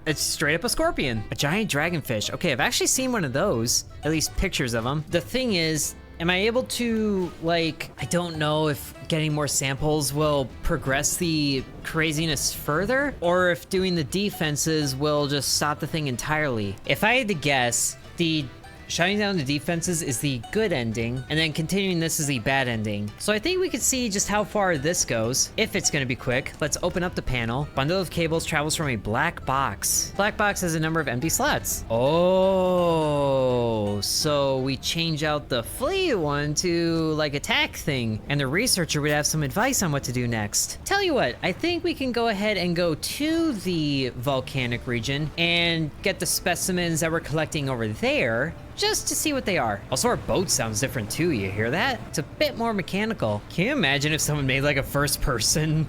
it's straight up a scorpion. A giant dragonfish. Okay, I've actually seen one of those. At least pictures of them. The thing is, am I able to, like, I don't know if getting more samples will progress the craziness further, or if doing the defenses will just stop the thing entirely. If I had to guess, the shutting down the defenses is the good ending, and then continuing this is the bad ending. So I think we could see just how far this goes, if it's gonna be quick. Let's open up the panel. Bundle of cables travels from a black box. Black box has a number of empty slots. Oh, so we change out the flea one to like attack thing, and the researcher would have some advice on what to do next. Tell you what, I think we can go ahead and go to the volcanic region and get the specimens that we're collecting over there, just to see what they are. Also, our boat sounds different too, you hear that? It's a bit more mechanical. Can you imagine if someone made like a first-person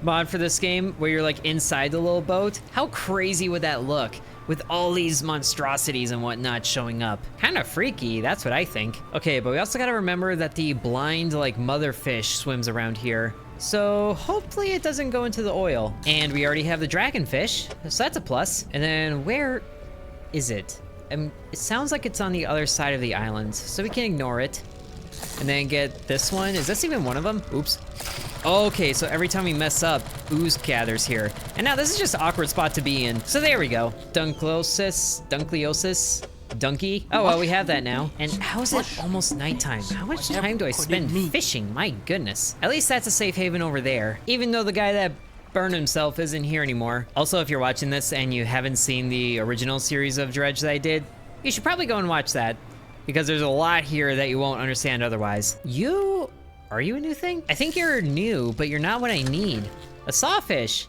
mod for this game where you're like inside the little boat? How crazy would that look with all these monstrosities and whatnot showing up? Kind of freaky, that's what I think. Okay, but we also gotta remember that the blind like mother fish swims around here. So hopefully it doesn't go into the oil. And we already have the dragonfish, so that's a plus. And then where is it? It sounds like it's on the other side of the island, so we can ignore it. And then get this one. Is this even one of them? Oops. Okay, so every time we mess up, ooze gathers here. And now this is just an awkward spot to be in. So there we go. Dunkleosis. Donkey. Oh, well, we have that now. And how is it almost nighttime? How much time do I spend fishing? My goodness. At least that's a safe haven over there. Even though the guy that burned himself isn't here anymore. Also, if you're watching this and you haven't seen the original series of Dredge that I did, you should probably go and watch that, because there's a lot here that you won't understand otherwise. Are you a new thing? I think you're new, but you're not what I need. A sawfish.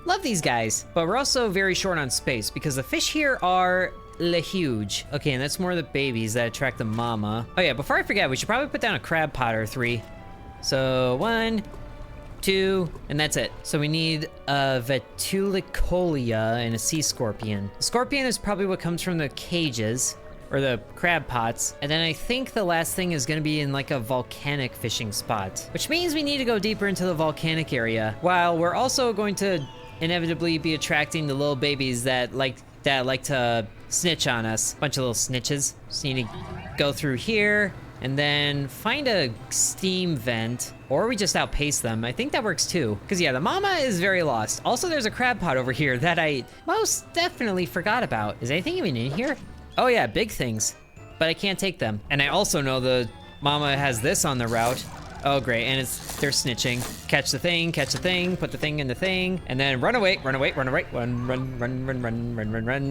Love these guys. But we're also very short on space because the fish here are huge. Okay, and that's more of the babies that attract the mama. Oh yeah, before I forget, we should probably put down a crab pot or 3. So 1, 2, and that's it. So we need a Vetulicolia and a sea scorpion. The scorpion is probably what comes from the cages, or the crab pots. And then I think the last thing is gonna be in like a volcanic fishing spot, which means we need to go deeper into the volcanic area, while we're also going to inevitably be attracting the little babies that like to snitch on us. Bunch of little snitches. So you need to go through here, and then find a steam vent, or we just outpace them. I think that works too. Because yeah, the mama is very lost. Also, there's a crab pot over here that I most definitely forgot about. Is anything even in here? Oh yeah, big things, but I can't take them. And I also know the mama has this on the route. Oh great, and they're snitching. Catch the thing, put the thing in the thing, and then run away. Run.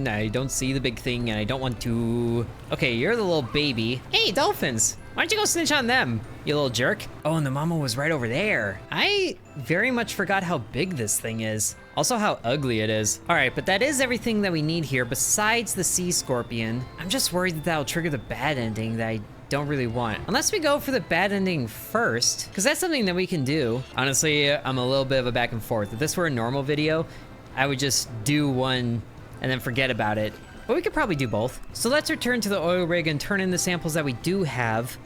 I don't see the big thing and I don't want to. Okay, you're the little baby. Hey, dolphins, why don't you go snitch on them, you little jerk? Oh, and the mama was right over there. I very much forgot how big this thing is. Also how ugly it is. All right, but that is everything that we need here besides the sea scorpion. I'm just worried that that'll trigger the bad ending that I don't really want. Unless we go for the bad ending first, because that's something that we can do. Honestly, I'm a little bit of a back and forth. If this were a normal video, I would just do one and then forget about it. But we could probably do both. So let's return to the oil rig and turn in the samples that we do have,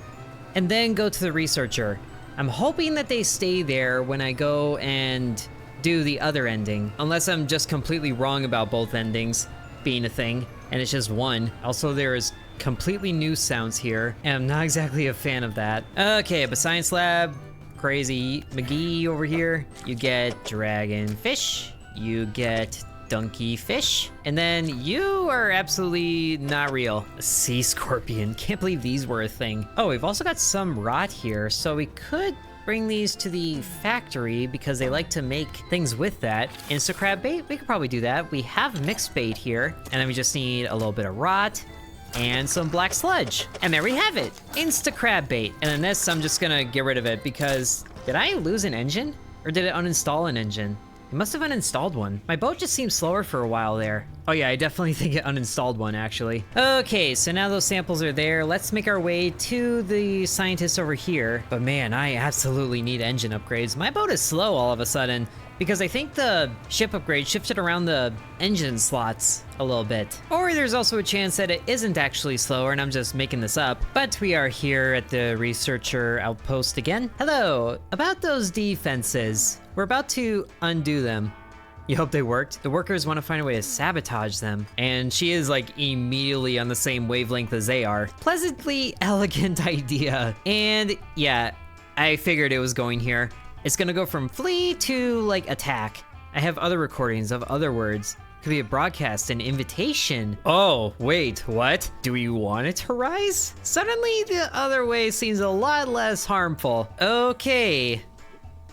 and then go to the researcher. I'm hoping that they stay there when I go and do the other ending, unless I'm just completely wrong about both endings being a thing, and it's just one. Also, there is completely new sounds here, and I'm not exactly a fan of that. Okay, but science lab, crazy McGee over here. You get dragonfish, you get donkey fish, and then you are absolutely not real. A sea scorpion, can't believe these were a thing. Oh, we've also got some rot here, so we could bring these to the factory because they like to make things with that. Insta-crab bait, we could probably do that. We have mixed bait here, and then we just need a little bit of rot and some black sludge. And there we have it, Insta-crab bait. And then this, I'm just gonna get rid of it because, did I lose an engine? Or did it uninstall an engine? It must have uninstalled one. My boat just seemed slower for a while there. Oh yeah, I definitely think it uninstalled one actually. Okay, so now those samples are there. Let's make our way to the scientists over here. But man, I absolutely need engine upgrades. My boat is slow all of a sudden because I think the ship upgrade shifted around the engine slots a little bit. Or there's also a chance that it isn't actually slower and I'm just making this up. But we are here at the researcher outpost again. Hello, about those defenses. We're about to undo them. You hope they worked? The workers want to find a way to sabotage them. And she is like immediately on the same wavelength as they are. Pleasantly elegant idea. And yeah, I figured it was going here. It's gonna go from flee to like attack. I have other recordings of other words. Could be a broadcast, an invitation. Oh, wait, what? Do we want it to rise? Suddenly the other way seems a lot less harmful. Okay.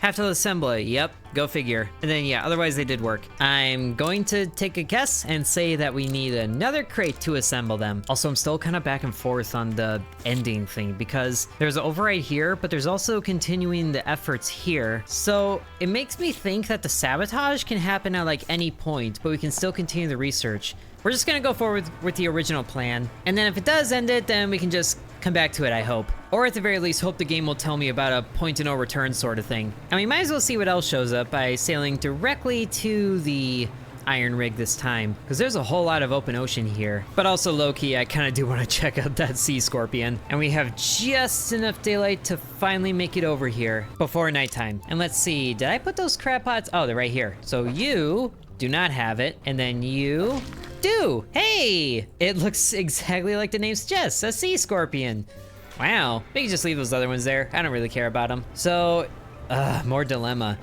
Have to assemble it, yep, go figure. And then yeah, otherwise they did work. I'm going to take a guess and say that we need another crate to assemble them. Also, I'm still kind of back and forth on the ending thing because there's an override here, but there's also continuing the efforts here. So it makes me think that the sabotage can happen at like any point, but we can still continue the research. We're just gonna go forward with the original plan. And then if it does end it, then we can just come back to it, I hope. Or at the very least, hope the game will tell me about a point of no return sort of thing. And we might as well see what else shows up by sailing directly to the iron rig this time, because there's a whole lot of open ocean here. But also low-key, I kind of do want to check out that sea scorpion. And we have just enough daylight to finally make it over here before nighttime. And let's see, did I put those crab pots? Oh, they're right here. So you do not have it, and then you do. Hey, it looks exactly like the name suggests, a sea scorpion. Wow, we can just leave those other ones there. I don't really care about them. So, more dilemma.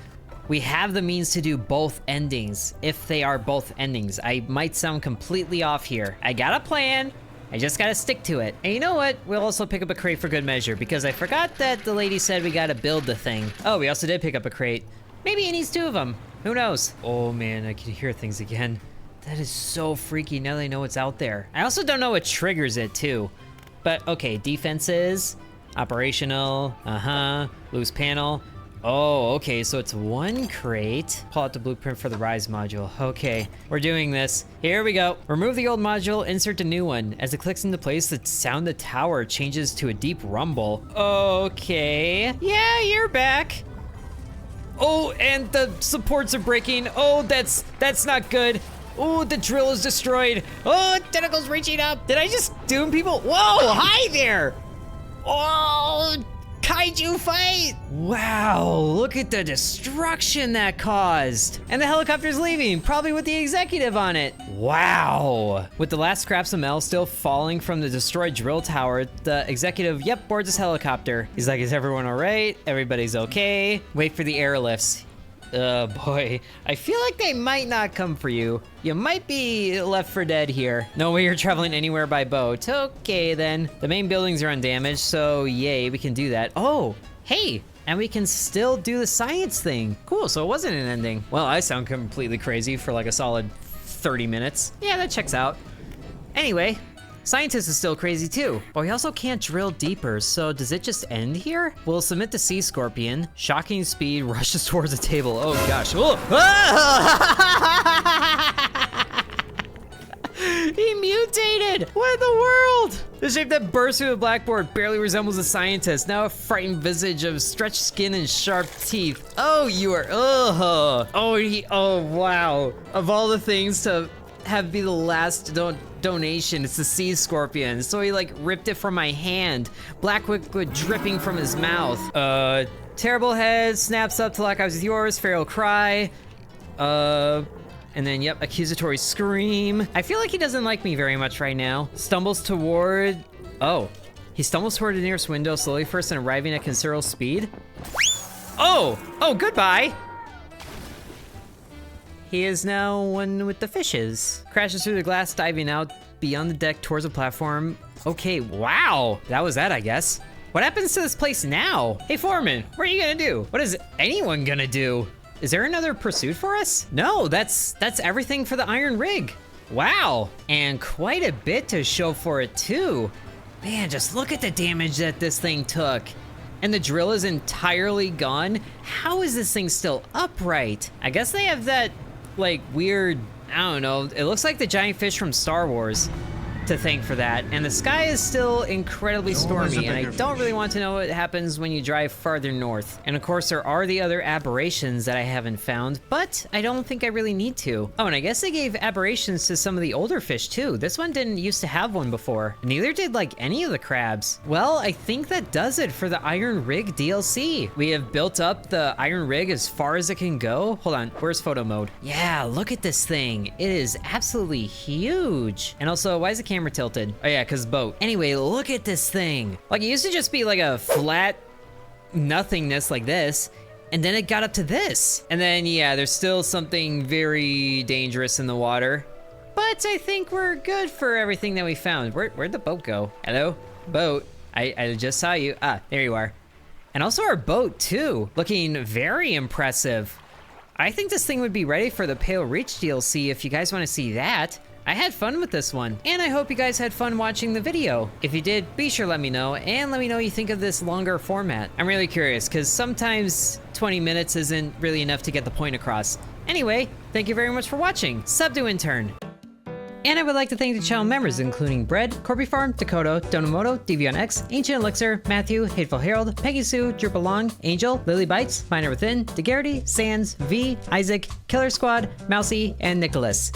We have the means to do both endings, if they are both endings. I might sound completely off here. I got a plan, I just gotta stick to it. And you know what? We'll also pick up a crate for good measure, because I forgot that the lady said we gotta build the thing. Oh, we also did pick up a crate. Maybe it needs two of them. Who knows? Oh man, I can hear things again. That is so freaky now that I know what's out there. I also don't know what triggers it too. But okay, defenses, operational, loose panel. Oh, okay, so it's one crate. Pull out the blueprint for the Rise module. Okay, we're doing this. Here we go. Remove the old module, insert a new one. As it clicks into place, the sound of the tower changes to a deep rumble. Okay, yeah, you're back. Oh, and the supports are breaking. Oh, that's not good. Oh, the drill is destroyed. Oh, tentacles reaching up. Did I just doom people? Whoa, hi there. Oh, kaiju fight. Wow, look at the destruction that caused. And the helicopter's leaving, probably with the executive on it. Wow. With the last scraps of metal still falling from the destroyed drill tower, the executive, yep, boards his helicopter. He's like, is everyone all right? Everybody's okay. Wait for the airlifts. Oh boy, I feel like they might not come for you. You might be left for dead here. No way you're traveling anywhere by boat. Okay then. The main buildings are undamaged, so yay, we can do that. Oh, hey, and we can still do the science thing. Cool, so it wasn't an ending. Well, I sound completely crazy for like a solid 30 minutes. Yeah, that checks out. Anyway, scientist is still crazy too, but we also can't drill deeper, so does it just end here? We'll submit the sea scorpion. Shocking speed rushes towards the table. Oh gosh. Oh. He mutated! What in the world? The shape that bursts through the blackboard barely resembles a scientist. Now a frightened visage of stretched skin and sharp teeth. Oh, you are, oh wow. Of all the things to have be the last donation, it's the sea scorpion. So he like ripped it from my hand. Black liquid dripping from his mouth. Terrible head snaps up to lock eyes with yours. Feral cry. And then, yep, accusatory scream. I feel like he doesn't like me very much right now. Stumbles toward... Oh. He stumbles toward the nearest window slowly first and arriving at considerable speed. Oh! Oh, goodbye! He is now one with the fishes. Crashes through the glass, diving out beyond the deck towards the platform. Okay, wow! That was that, I guess. What happens to this place now? Hey, Foreman, what are you gonna do? What is anyone gonna do? Is there another pursuit for us? No, that's everything for the iron rig. Wow, and quite a bit to show for it too. Man, just look at the damage that this thing took. And the drill is entirely gone. How is this thing still upright? I guess they have that, like, weird, I don't know, it looks like the giant fish from Star Wars to thank for that. And the sky is still incredibly stormy, and I don't really want to know what happens when you drive farther north. And of course, there are the other aberrations that I haven't found, but I don't think I really need to. Oh, and I guess they gave aberrations to some of the older fish too. This one didn't used to have one before. Neither did like any of the crabs. Well, I think that does it for the Iron Rig DLC. We have built up the Iron Rig as far as it can go. Hold on, where's photo mode? Yeah, look at this thing. It is absolutely huge. And also, why is the camera tilted? Oh yeah, because boat. Anyway, look at this thing. Like, it used to just be like a flat nothingness like this, and then it got up to this. And then, yeah, there's still something very dangerous in the water. But I think we're good for everything that we found. Where'd the boat go? Hello? Boat. I just saw you. Ah, there you are. And also our boat, too. Looking very impressive. I think this thing would be ready for the Pale Reach DLC if you guys want to see that. I had fun with this one, and I hope you guys had fun watching the video. If you did, be sure to let me know, and let me know what you think of this longer format. I'm really curious, because sometimes 20 minutes isn't really enough to get the point across. Anyway, thank you very much for watching. Sub to Intern. And I would like to thank the channel members, including Bread, Corby Farm, Dakota, Donamoto, DVONX, Ancient Elixir, Matthew, Hateful Harold, Peggy Sue, Drupal Long, Angel, Lily Bites, Miner Within, DeGarrity, Sans, V, Isaac, Killer Squad, Mousy, and Nicholas.